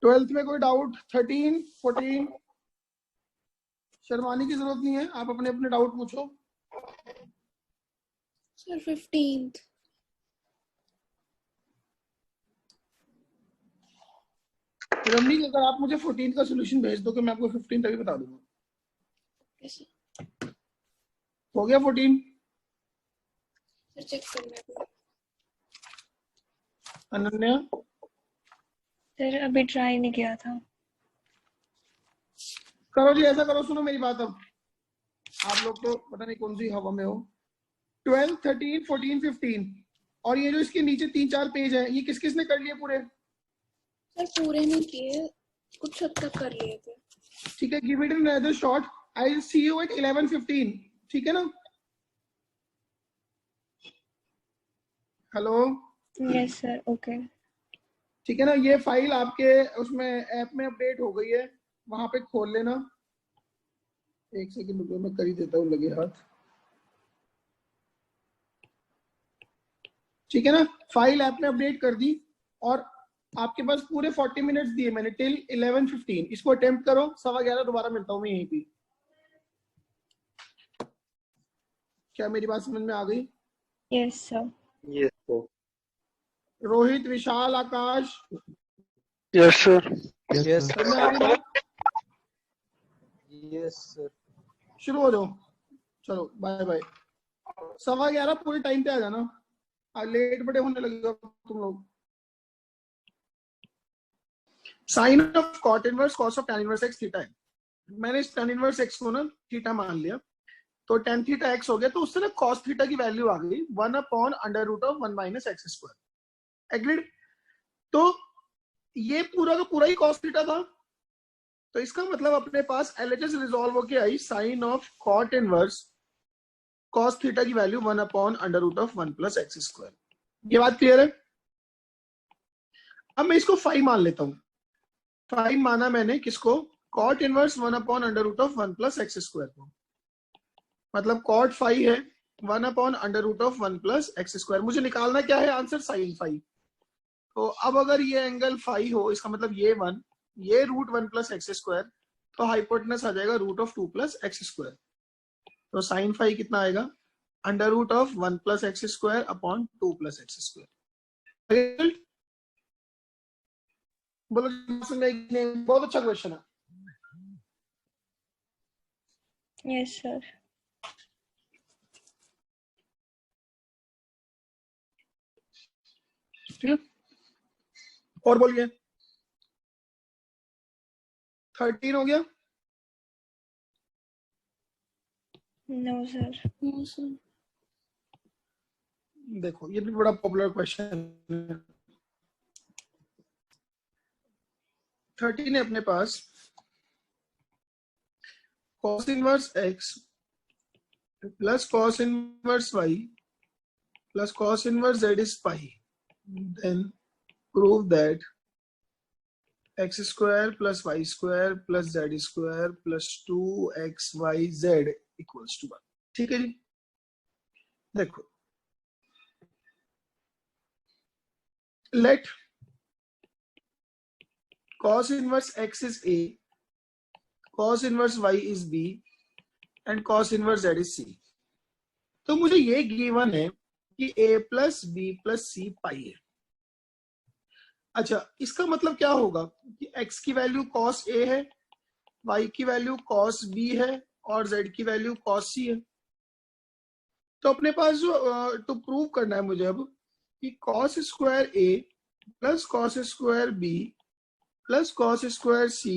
ट्वेल्थ में कोई डाउट? 13, 14? शर्माने की जरूरत नहीं है, आप अपने अपने डाउट पूछो। Sir 15th। रमनी, अगर आप मुझे 14 का सोल्यूशन भेज दो, कि मैं आपको 15 अभी बता दूंगा। Okay sir. हो गया 14? सर चेक करना है। अनन्या? सर अभी ट्राई नहीं किया था। करो जी, ऐसा करो, सुनो मेरी बात। अब आप लोग तो पता नहीं कौन सी हवा में हो। 12, 13, 14, 15 और ये जो इसके नीचे 3-4 पेज है, ये किस किस ने कर लिए पूरे? सर पूरे नहीं किए, कुछ हद तक कर लिए थे। ठीक है, give it an another shot. I will see you at 11:15। ठीक है ना? हेलो? Yes sir. ओके। ठीक है ना? ये फाइल आपके उसमें ऐप में अपडेट हो गई है, वहां पे खोल लेना। एक सेकंड रुको, मैं कर ही देता हूँ, लगे हाथ। ठीक है ना? फाइल ऐप में अपडेट कर दी, और आपके पास पूरे 40 मिनट्स दिए मैंने टिल 11:15। इसको अटेम्प्ट करो, 11:15 दोबारा मिलता हूँ मैं यहीं पे। क्या मेरी बात समझ में आ गई? Yes sir. Yes sir. Rohit, Vishal, Akash, yes sir. Yes समझ में आ गई बात? Yes sir. शुरू हो जाओ, चलो बाय बाय। 11:15 पूरे टाइम पे आ जाना, लेट बड़े होने लगेगा तुम लोग। Sine of cot inverse cos of tan inverse x theta है। मैंने इस tan इनवर्स एक्स को ना थीटा मान लिया, तो tan थीटा एक्स हो गया, तो उससे ना cos थीटा की वैल्यू आ गई 1/√1 - x²। एग्रीड? तो ये पूरा का पूरा ही cos थीटा था, तो इसका मतलब अपने पास एलएचएस रिजॉल्व होके आई sine of cot inverse cos theta की वैल्यू 1/√1 + x²। ये बात क्लियर है? अब मैं इसको 5 मान लेता हूं। 5 माना मैंने किसको? कॉट इनवर्स 1/√1 + x² को। मतलब कॉट 5 है 1/√1 + x²। मुझे निकालना क्या है? Answer sine 5। तो अब अगर ये एंगल 5 हो, इसका मतलब ये 1, ये √1 + x², तो हाइपोटेनस आ जाएगा √2 + x²। तो साइन 5 कितना आएगा? √1 + x² अपॉन 2 + x²। बोलो, बहुत अच्छा क्वेश्चन है। Yes sir. ठीक है, और बोलिए। 13 हो गया। No sir. No sir. देखो ये भी बड़ा पॉपुलर क्वेश्चन है। 13 है अपने पास, cos inverse x plus cos inverse y plus cos inverse z is pi. Then prove that x square plus y square plus z square plus 2xyz equals to 1। ठीक है जी। देखो let cos inverse x is a, cos inverse y is b and cos inverse z is c। तो मुझे ये गिवन है कि a plus b plus c pi है। अच्छा इसका मतलब क्या होगा कि x की वैल्यू cos a है, y की वैल्यू cos b है और z की वैल्यू cos c है। तो अपने पास जो तो प्रूव करना है मुझे अब कि cos square a plus cos square b plus cos square c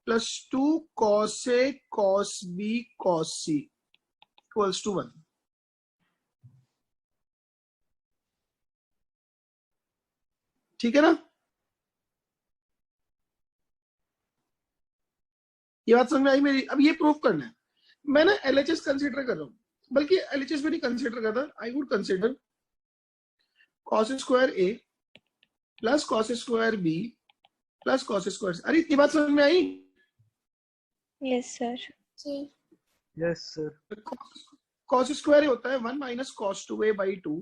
plus 2 cos a cos b cos c equals to 1। ठीक है ना, ये बात समझ में आई मेरी। अब ये प्रूव करना है। मैं ना एलएचएस कंसीडर कर रहा हूँ, बल्कि एलएचएस में नहीं कंसीडर करता, I would consider cos square a plus cos square b plus cos square. अरे इतनी बात समझ में आई? Yes sir. Sir Yes, sir. cos square होता है 1 minus cos 2a by 2,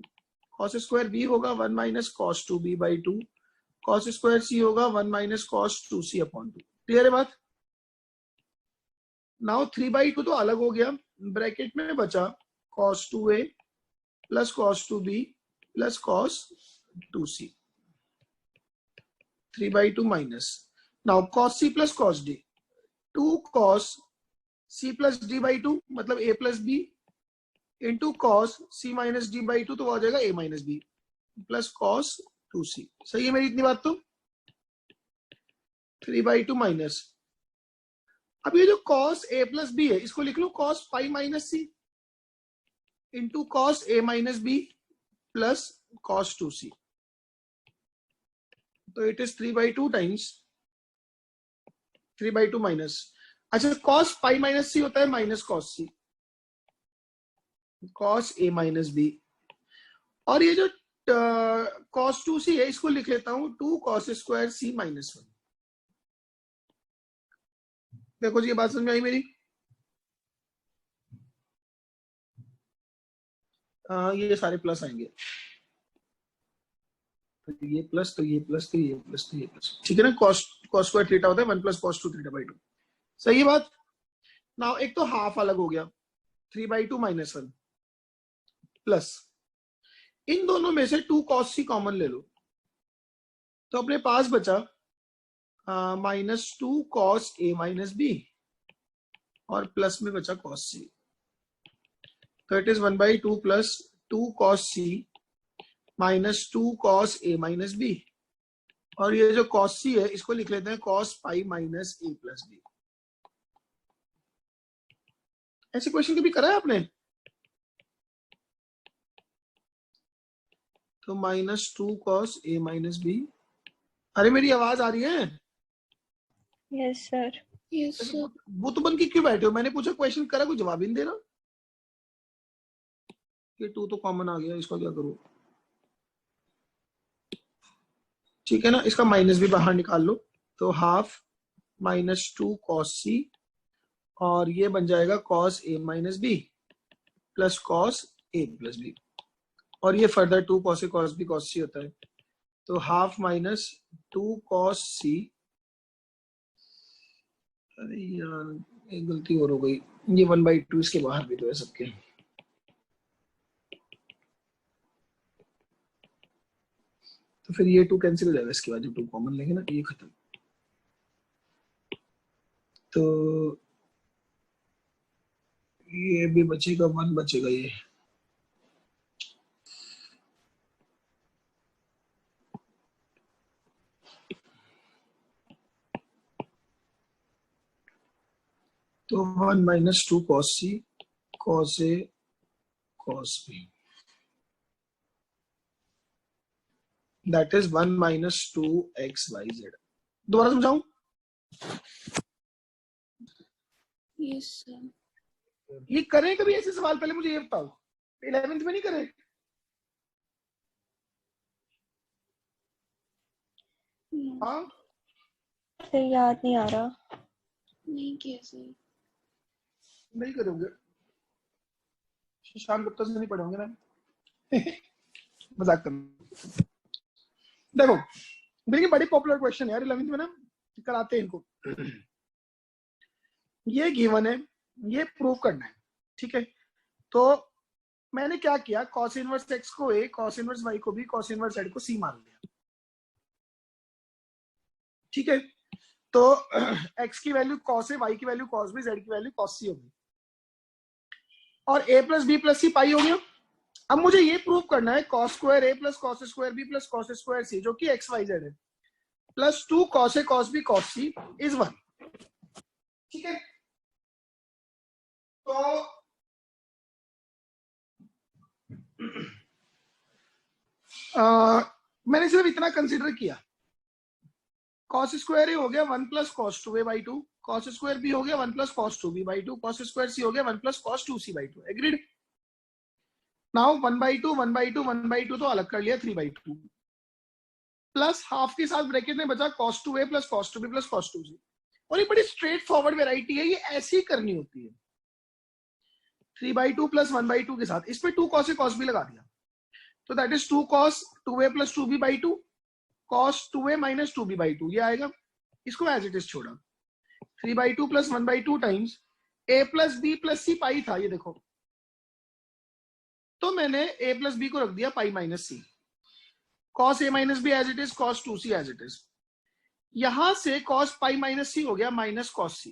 cos square b होगा 1 minus cos 2b by 2, cos square c होगा 1 minus cos 2c upon 2। Clear है बात? नाउ 3 बाई 2 तो अलग हो गया, ब्रैकेट में बचा cos 2a plus cos 2b plus cos 2c। 3 by 2 minus, now cos c plus cos d, 2 cos c plus d by 2 मतलब a plus b into cos c minus d by 2 तो आ जाएगा a minus b plus cos 2c। सही है मेरी इतनी बात? तो 3 बाई 2 माइनस, अब ये जो cos a प्लस b है इसको लिख लो cos pi minus c into cos a minus b plus cos 2c। तो it is 3 by 2 times 3 by 2 minus, अच्छा cos पाई माइनस c होता है minus cos c, cos a minus b, और ये जो cos 2c है इसको लिख लेता हूं 2 cos स्क्वायर c माइनस 1। देखो जी ये बात समझ में आई मेरी? ये सारे प्लस आएंगे, तो ये प्लस तो ये प्लस तो ये प्लस तो ये प्लस। ठीक है ना, cos स्क्वायर थीटा होता है 1 प्लस cos 2 थीटा बाई 2। सही है बात? नाउ एक तो हाफ अलग हो गया, 3 बाई 2 माइनस 1 प्लस इन दोनों में से 2 cos c कॉमन ले लो, तो अपने पास बचा minus 2 cos a minus b और प्लस में बचा cos c। तो it is 1 by 2 plus 2 cos c minus 2 cos a minus b, और ये जो cos c है इसको लिख लेते हैं cos pi minus a plus b। ऐसे क्वेश्चन कभी करा है आपने? तो minus 2 cos a minus b। अरे मेरी आवाज आ रही है? Yes sir. Yes sir. वो तो बन के क्यों बैठे हो? मैंने पूछा क्वेश्चन करा, कोई जवाब ही नहीं दे रहा। ये 2 तो कॉमन आ गया, इसका क्या करूं? ठीक है ना, इसका माइनस भी बाहर निकाल लो, तो हाफ माइनस 2 cos c और ये बन जाएगा cos a minus b plus cos a plus b, और ये further 2 cos a cos b cos c होता है, तो हाफ माइनस 2 cos c। अरे यार एक गलती और हो गई, ये 1 बाई 2 इसके बाहर भी तो है सबके। तो फिर ये 2 कैंसिल हो जाएगा, इसके बाद जब 2 कॉमन लेंगे ना ये खत्म। तो ये भी बचेगा 1 बचेगा ये, तो 1 minus 2 cos c cos a cos b, that is 1 minus 2 x y z. दोबारा समझाऊं? Yes sir. ये करें कभी ऐसे सवाल? पहले मुझे ये बताओ, 11th में नहीं करे? हाँ, फिर याद नहीं आ रहा। नहीं किया सर। नहीं करोगे? शाम गुप्ता से नहीं पढ़ोगे ना? मजाक कर। देखो, देखिए बड़ी पॉपुलर क्वेश्चन है यार 11th में ना, कराते हैं इनको। ये गिवन है, ये प्रूव करना है, ठीक है? तो मैंने क्या किया, cos इनवर्स x को a, cos इनवर्स y को b, cos इनवर्स z को c मान लिया, ठीक है? तो x की वैल्यू cos a, y की वैल्यू cos b, z की वैल्यू cos c होगी, और a plus b plus c पाई हो गया। अब मुझे ये प्रूव करना है cos square a plus cos square b plus cos square c, जो कि x y z है, plus 2 cos a cos b cos c is 1, ठीक है? तो मैंने सिर्फ इतना कंसीडर किया, cos स्क्वायर a हो गया 1 plus cos 2a by 2, cos square b हो गया 1 plus cos 2b by 2, cos square c हो गया 1 plus cos 2c by 2। Agreed? Now 1 by 2 1 by 2 1 by 2 तो अलग कर लिया, 3 by 2 प्लस हाफ के साथ ब्रैकेट में बचा cos 2a plus cos 2b plus cos 2c। और ये बड़ी स्ट्रेट फॉरवर्ड वेराइटी है, ये ऐसी करनी होती है 3 by 2 प्लस 1 by 2 के साथ। इस पे 2 cos a cos b लगा दिया, तो that is 2 cos 2a plus 2b by 2 cos 2a minus 2b by 2, ये आएगा। इसको एज इट इज छोड़ा, 3 by 2 plus 1 by 2 times a plus b plus c पाई था, ये देखो, तो मैंने a प्लस b को रख दिया pi minus c, cos a minus b as it is, cos 2c as it is. यहां से cos पाई माइनस c हो गया minus cos c,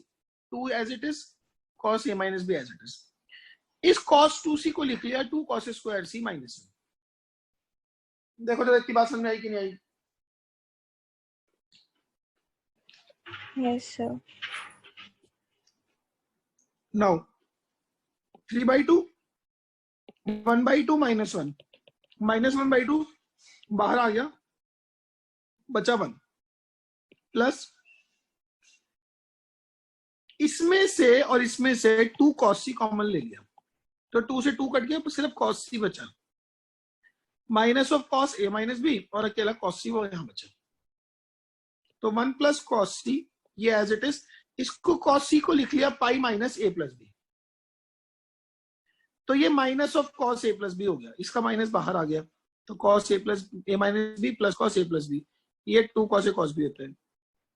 2 as it is, cos a minus b as it is. इस cos 2c को लिख लिया 2 cos square c minus c। देखो तो इतनी बात समझ में आई कि नहीं आई? Yes sir. Now 3 by 2 1 by 2 minus 1, minus 1 by 2 बाहर आ गया, बचा 1 प्लस इसमें से और इसमें से 2 cos c कॉमन ले लिया, तो 2 से 2 कट गया, सिर्फ cos c बचा, minus of cos a minus b, और अकेला cos c वो यहां बचा, तो 1 प्लस cos c, ये एज इट इज। इसको cos c को लिख लिया pi minus a plus b, तो ये minus of cos a plus b हो गया, इसका माइनस बाहर आ गया, तो cos a plus a minus b plus cos a plus b, ये 2 cos a cos b होता है,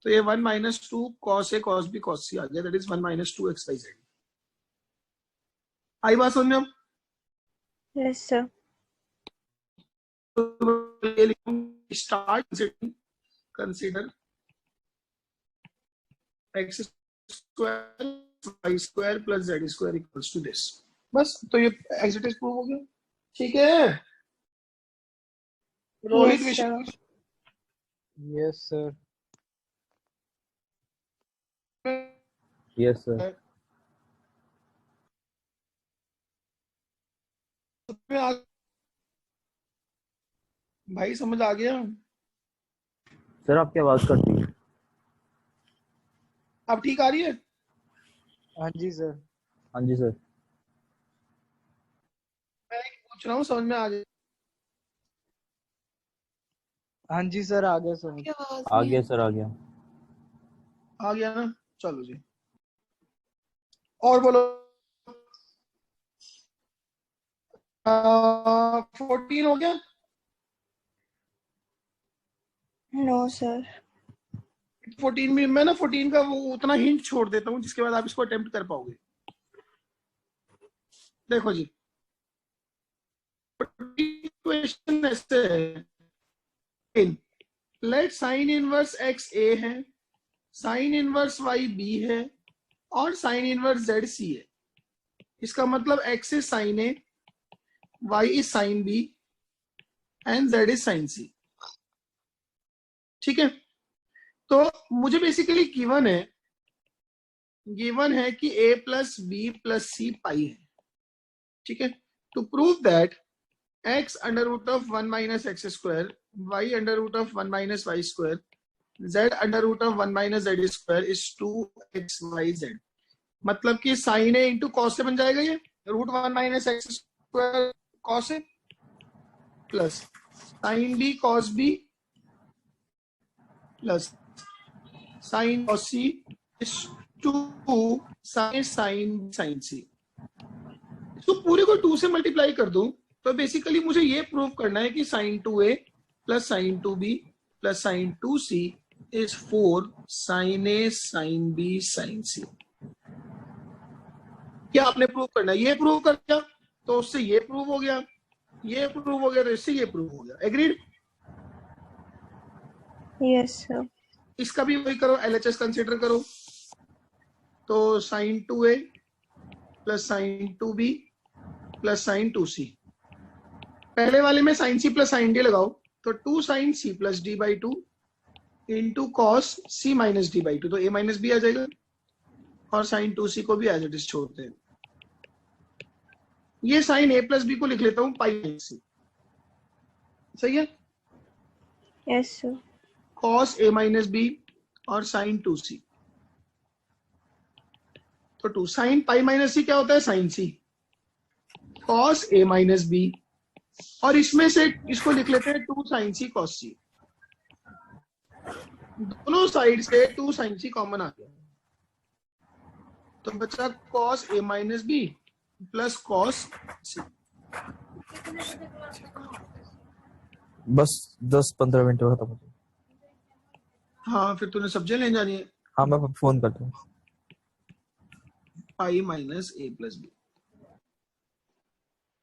तो ये 1 minus 2 cos a cos b cos c आ गया, that is 1 minus 2 x y z। आई बात समझ में? अब yes sir. Start consider x square y square plus z square equals to this. बस, तो ये एज इट इज प्रूव हो गया, ठीक है? Rohit Yes, sir. विशाल Yes, sir. Yes sir. भाई समझ आ गया? सर आपकी आवाज कट रही है। अब ठीक आ रही है? हाँ जी सर। हाँ जी सर। मैं पूछ रहा हूँ, समझ में आ गया? हाँ जी सर, आ गया समझ। आपकी आवाज आ नहीं गया सर, आ गया। आ गया ना? चलो जी, और बोलो। 14 हो गया? No sir. 14 में मैं ना 14 का वो उतना हिंट छोड़ देता हूँ जिसके बाद आप इसको अटेम्प्ट कर पाओगे। देखो जी, क्वेश्चन ऐसे है, late sine inverse x a है, साइन इनवर्स y b है, और साइन इनवर्स z c है। इसका मतलब x is sine a, y is sine b and z is sine c। ठीक है? तो मुझे बेसिकली गिवन है गिवन है कि a plus b plus c pi है, ठीक है। To prove that x under root of 1 minus x square, y under root of 1 minus y square, z under root of 1 minus z square is 2xyz। मतलब कि साइन ए इंटू कॉस से बन जाएगा ये, root 1 minus x square cos A plus sine B cos B plus sine cos C is 2 sine C. इसको पूरे को 2 से मल्टीप्लाई कर दूं तो बेसिकली मुझे ये प्रूव करना है कि sine 2a plus sine 2b plus sine 2c is 4 sine a sine b sine c। क्या आपने प्रूव करना है? ये प्रूव कर दिया तो उससे ये प्रूव हो गया, ये प्रूव हो गया तो इससे ये प्रूव हो गया। एग्रीड? Yes sir. इसका भी वही करो, LHS कंसीडर करो। तो sine 2a plus sine 2b plus sine 2c, पहले वाले में sine c plus sine d लगाओ तो 2 sine c plus d by 2 into cos c minus d by 2, तो a माइनस b आ जाएगा और साइन 2c को भी एज इट इज छोड़ते हैं। ये साइन a प्लस b को लिख लेता हूं पाई c, सही है। Yes sir. Cos a minus b और साइन 2c, तो 2 साइन पाई माइनस c क्या होता है? Sine c cos a minus b, और इसमें से इसको लिख लेते हैं 2 साइन c कॉस c। दोनों साइड से 2 साइन c कॉमन आ गया तो बचा cos a minus b plus cos c। बस 10-15 मिनट में खत्म हो जाएगा। हाँ फिर तूने सब्जियां लेने जानी है। हाँ मैं फोन करता हूँ। Pi minus a plus b,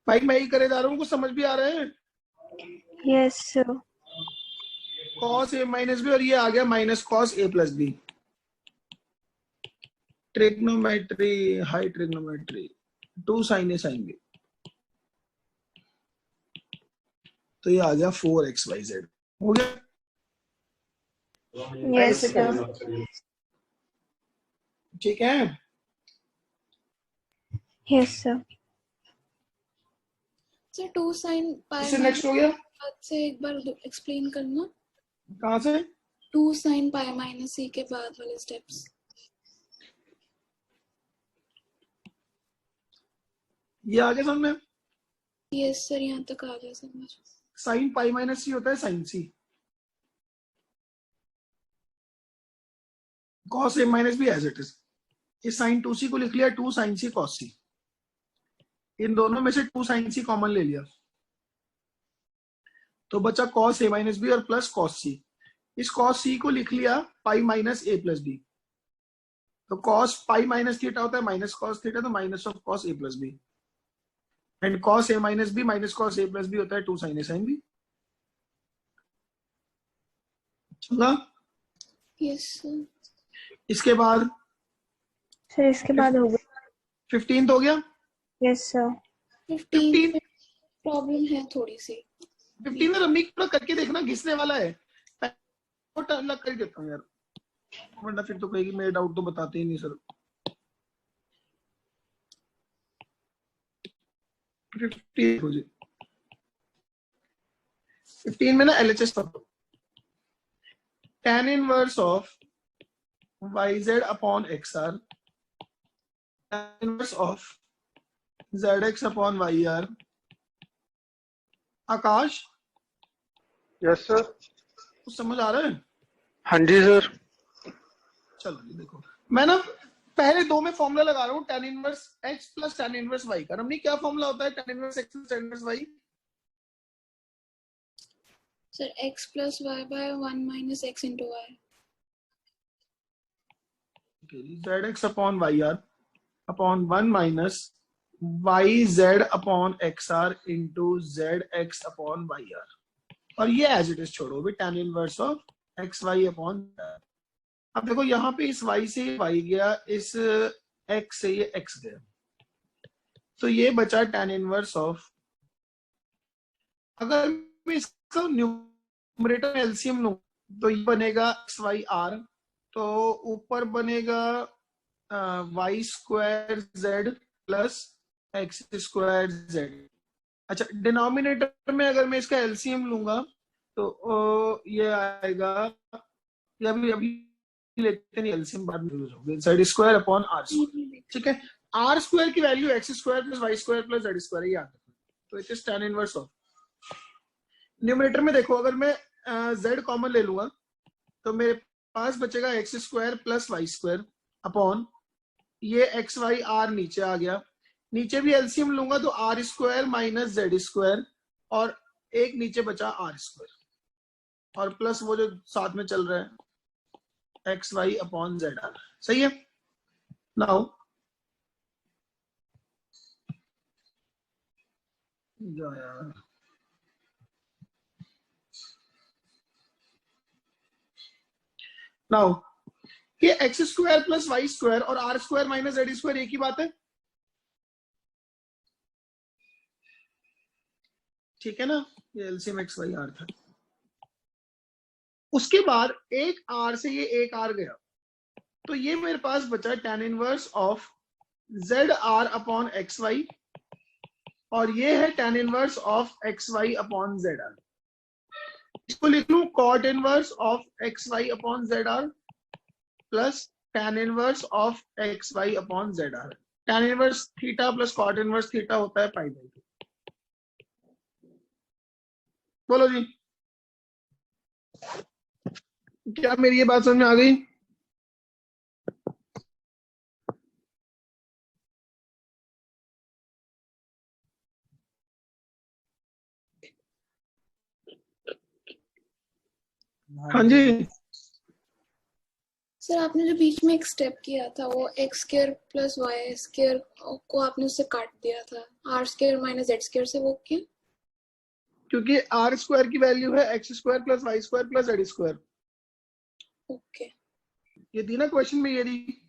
पाई मैं ही करे जा रहा हूँ, कुछ समझ भी आ रहा है? Yes sir. Cos a minus b और ये आ गया minus cos a plus b। Trigonometry, high trigonometry, 2 sine a sine b, तो ये आ गया 4xyz। हो गया? Yes sir. ठीक है। Yes sir. Sir 2 sine pi इससे नेक्स्ट हो गया, बाद से एक बार एक्सप्लेन करना। कहां से? 2 साइन पाई माइनस c के बाद वाले स्टेप्स। ये आगे समझ में? यस सर, यहाँ तक आ गया समझ। साइन पाई माइनस सी होता है sine c, cos a minus b as it is. इस साइन 2c को लिख लिया 2 साइन सी कॉस सी, इन दोनों में से 2 साइन सी कॉमन ले लिया तो बचा कॉस ए माइनस बी और प्लस कॉस सी। इस कॉस सी को लिख लिया pi minus a plus b, तो कॉस पाई माइनस थीटा होता है माइनस कॉस थीटा, तो minus of cos A plus b, and cos a minus b minus cos A plus b होता है 2 साइन ए साइन बी। चला? Yes sir. इसके बाद सर इसके बाद हो गया। 15th हो गया। Yes sir. 15 प्रॉब्लम है थोड़ी सी। 15 रम्मी पूरा करके देखना, घिसने वाला है। अलग कर देता हूँ यार, वरना फिर तो कहेगी मेरे डाउट तो बताते ही नहीं सर। 15 हो जाए। 15 में ना LHS पढ़ो, tan inverse of yz upon xr, tan inverse of zx upon yr। Akash yes sir. कुछ समझ आ रहा है? हाँ जी सर। चलो ये देखो, मैं ना पहले 2 में फॉर्मूला लगा रहा हूँ tan inverse x plus tan inverse y का। रमनी क्या फॉर्मूला होता है tan inverse x plus tan inverse y? Sir x plus y by 1 minus x into y। zx upon yr upon 1 minus yz upon xr into zx upon yr, और ये एज इट इज छोड़ो भी tan inverse of xy upon. अब देखो यहाँ पे इस y से y गया, इस x से ये x गया, तो ये बचा tan इनवर्स ऑफ। अगर मैं इसका न्यूमरेटर एलसीएम लूं तो ये बनेगा xy r, तो ऊपर बनेगा y square z plus x square z. अच्छा, डिनोमिनेटर में अगर मैं इसका एलसीएम लूंगा तो ये आएगा, ये अभी लेते नहीं, एलसीएम बाद में यूज होगा, z square upon r square. ठीक है, आर स्क्वायर की value x square plus y square plus z square, ये याद रखना। तो it is tan inverse of, numerator में देखो अगर मैं z कॉमन ले लूंगा तो मेरे पास बचेगा x square plus y square upon ये एक्स वाई आर नीचे आ गया, नीचे भी एलसीएम लूंगा तो r square minus z square और एक नीचे बचा आर स्क्वायर और प्लस वो जो साथ में चल रहा है x y upon z r. सही है। नाउ यार नाउ ये x square plus y square और r square minus z square एक ही बात है, ठीक है ना। ये एलसीएम एक्स वाई आर था। उसके बाद एक आर से ये एक आर गया तो ये मेरे पास बचा tan inverse of z r upon x y और ये है tan inverse of x y upon z r. इसको लिख लूं cot inverse of x y upon z r plus tan inverse of x y upon z r. tan inverse theta plus cot inverse theta होता है पाई बाई 2। बोलो जी, क्या मेरी ये बात समझ में आ गई? हाँ जी। सर आपने जो बीच में एक स्टेप किया था वो x square plus y square को आपने उससे काट दिया था r square minus z square से, वो क्यों? क्योंकि आर स्क्वायर की वैल्यू है x square plus y square plus z square. Okay. ये थी ना क्वेश्चन में, ये थी।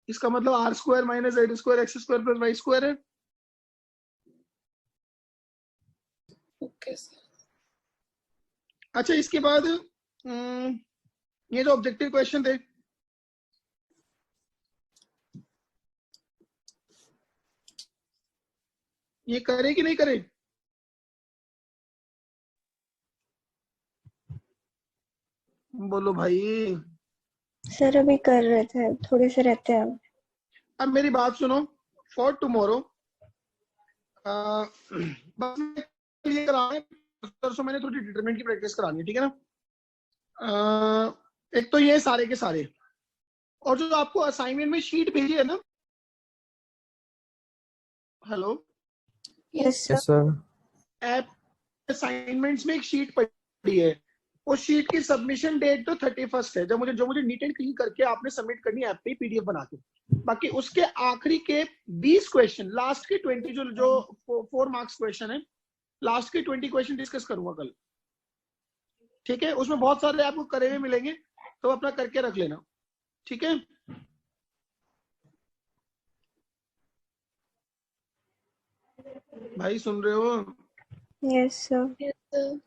इसका मतलब r square minus z square x square plus y square है। Okay sir. अच्छा, इसके बाद ये जो ऑब्जेक्टिव क्वेश्चन थे, ये करे कि नहीं करे? बोलो भाई। सर अभी कर रहे थे, थोड़े से रहते हैं। अब मेरी बात सुनो, फॉर टुमारो बस ये कराना है, परसों मैंने थोड़ी डिटरमिनेंट की प्रैक्टिस करानी है, ठीक है ना। एक तो ये सारे के सारे, और जो आपको असाइनमेंट में शीट भेजी है ना, hello, yes Yes, sir. App assignments में एक शीट पड़ी है, उस शीट की सबमिशन डेट तो 31 है, जो मुझे नीट एंड क्लीन करके आपने सबमिट करनी है ऐप पे पीडीएफ बना के। बाकी उसके आखिरी के 20 क्वेश्चन, लास्ट के 20 जो 4 मार्क्स क्वेश्चन है, लास्ट के 20 क्वेश्चन डिस्कस करूंगा कल, ठीक है। उसमें बहुत सारे आपको करे हुए मिलेंगे तो अपना करके रख लेना, ठीक है। भाई सुन रहे हो? सर। Yes sir.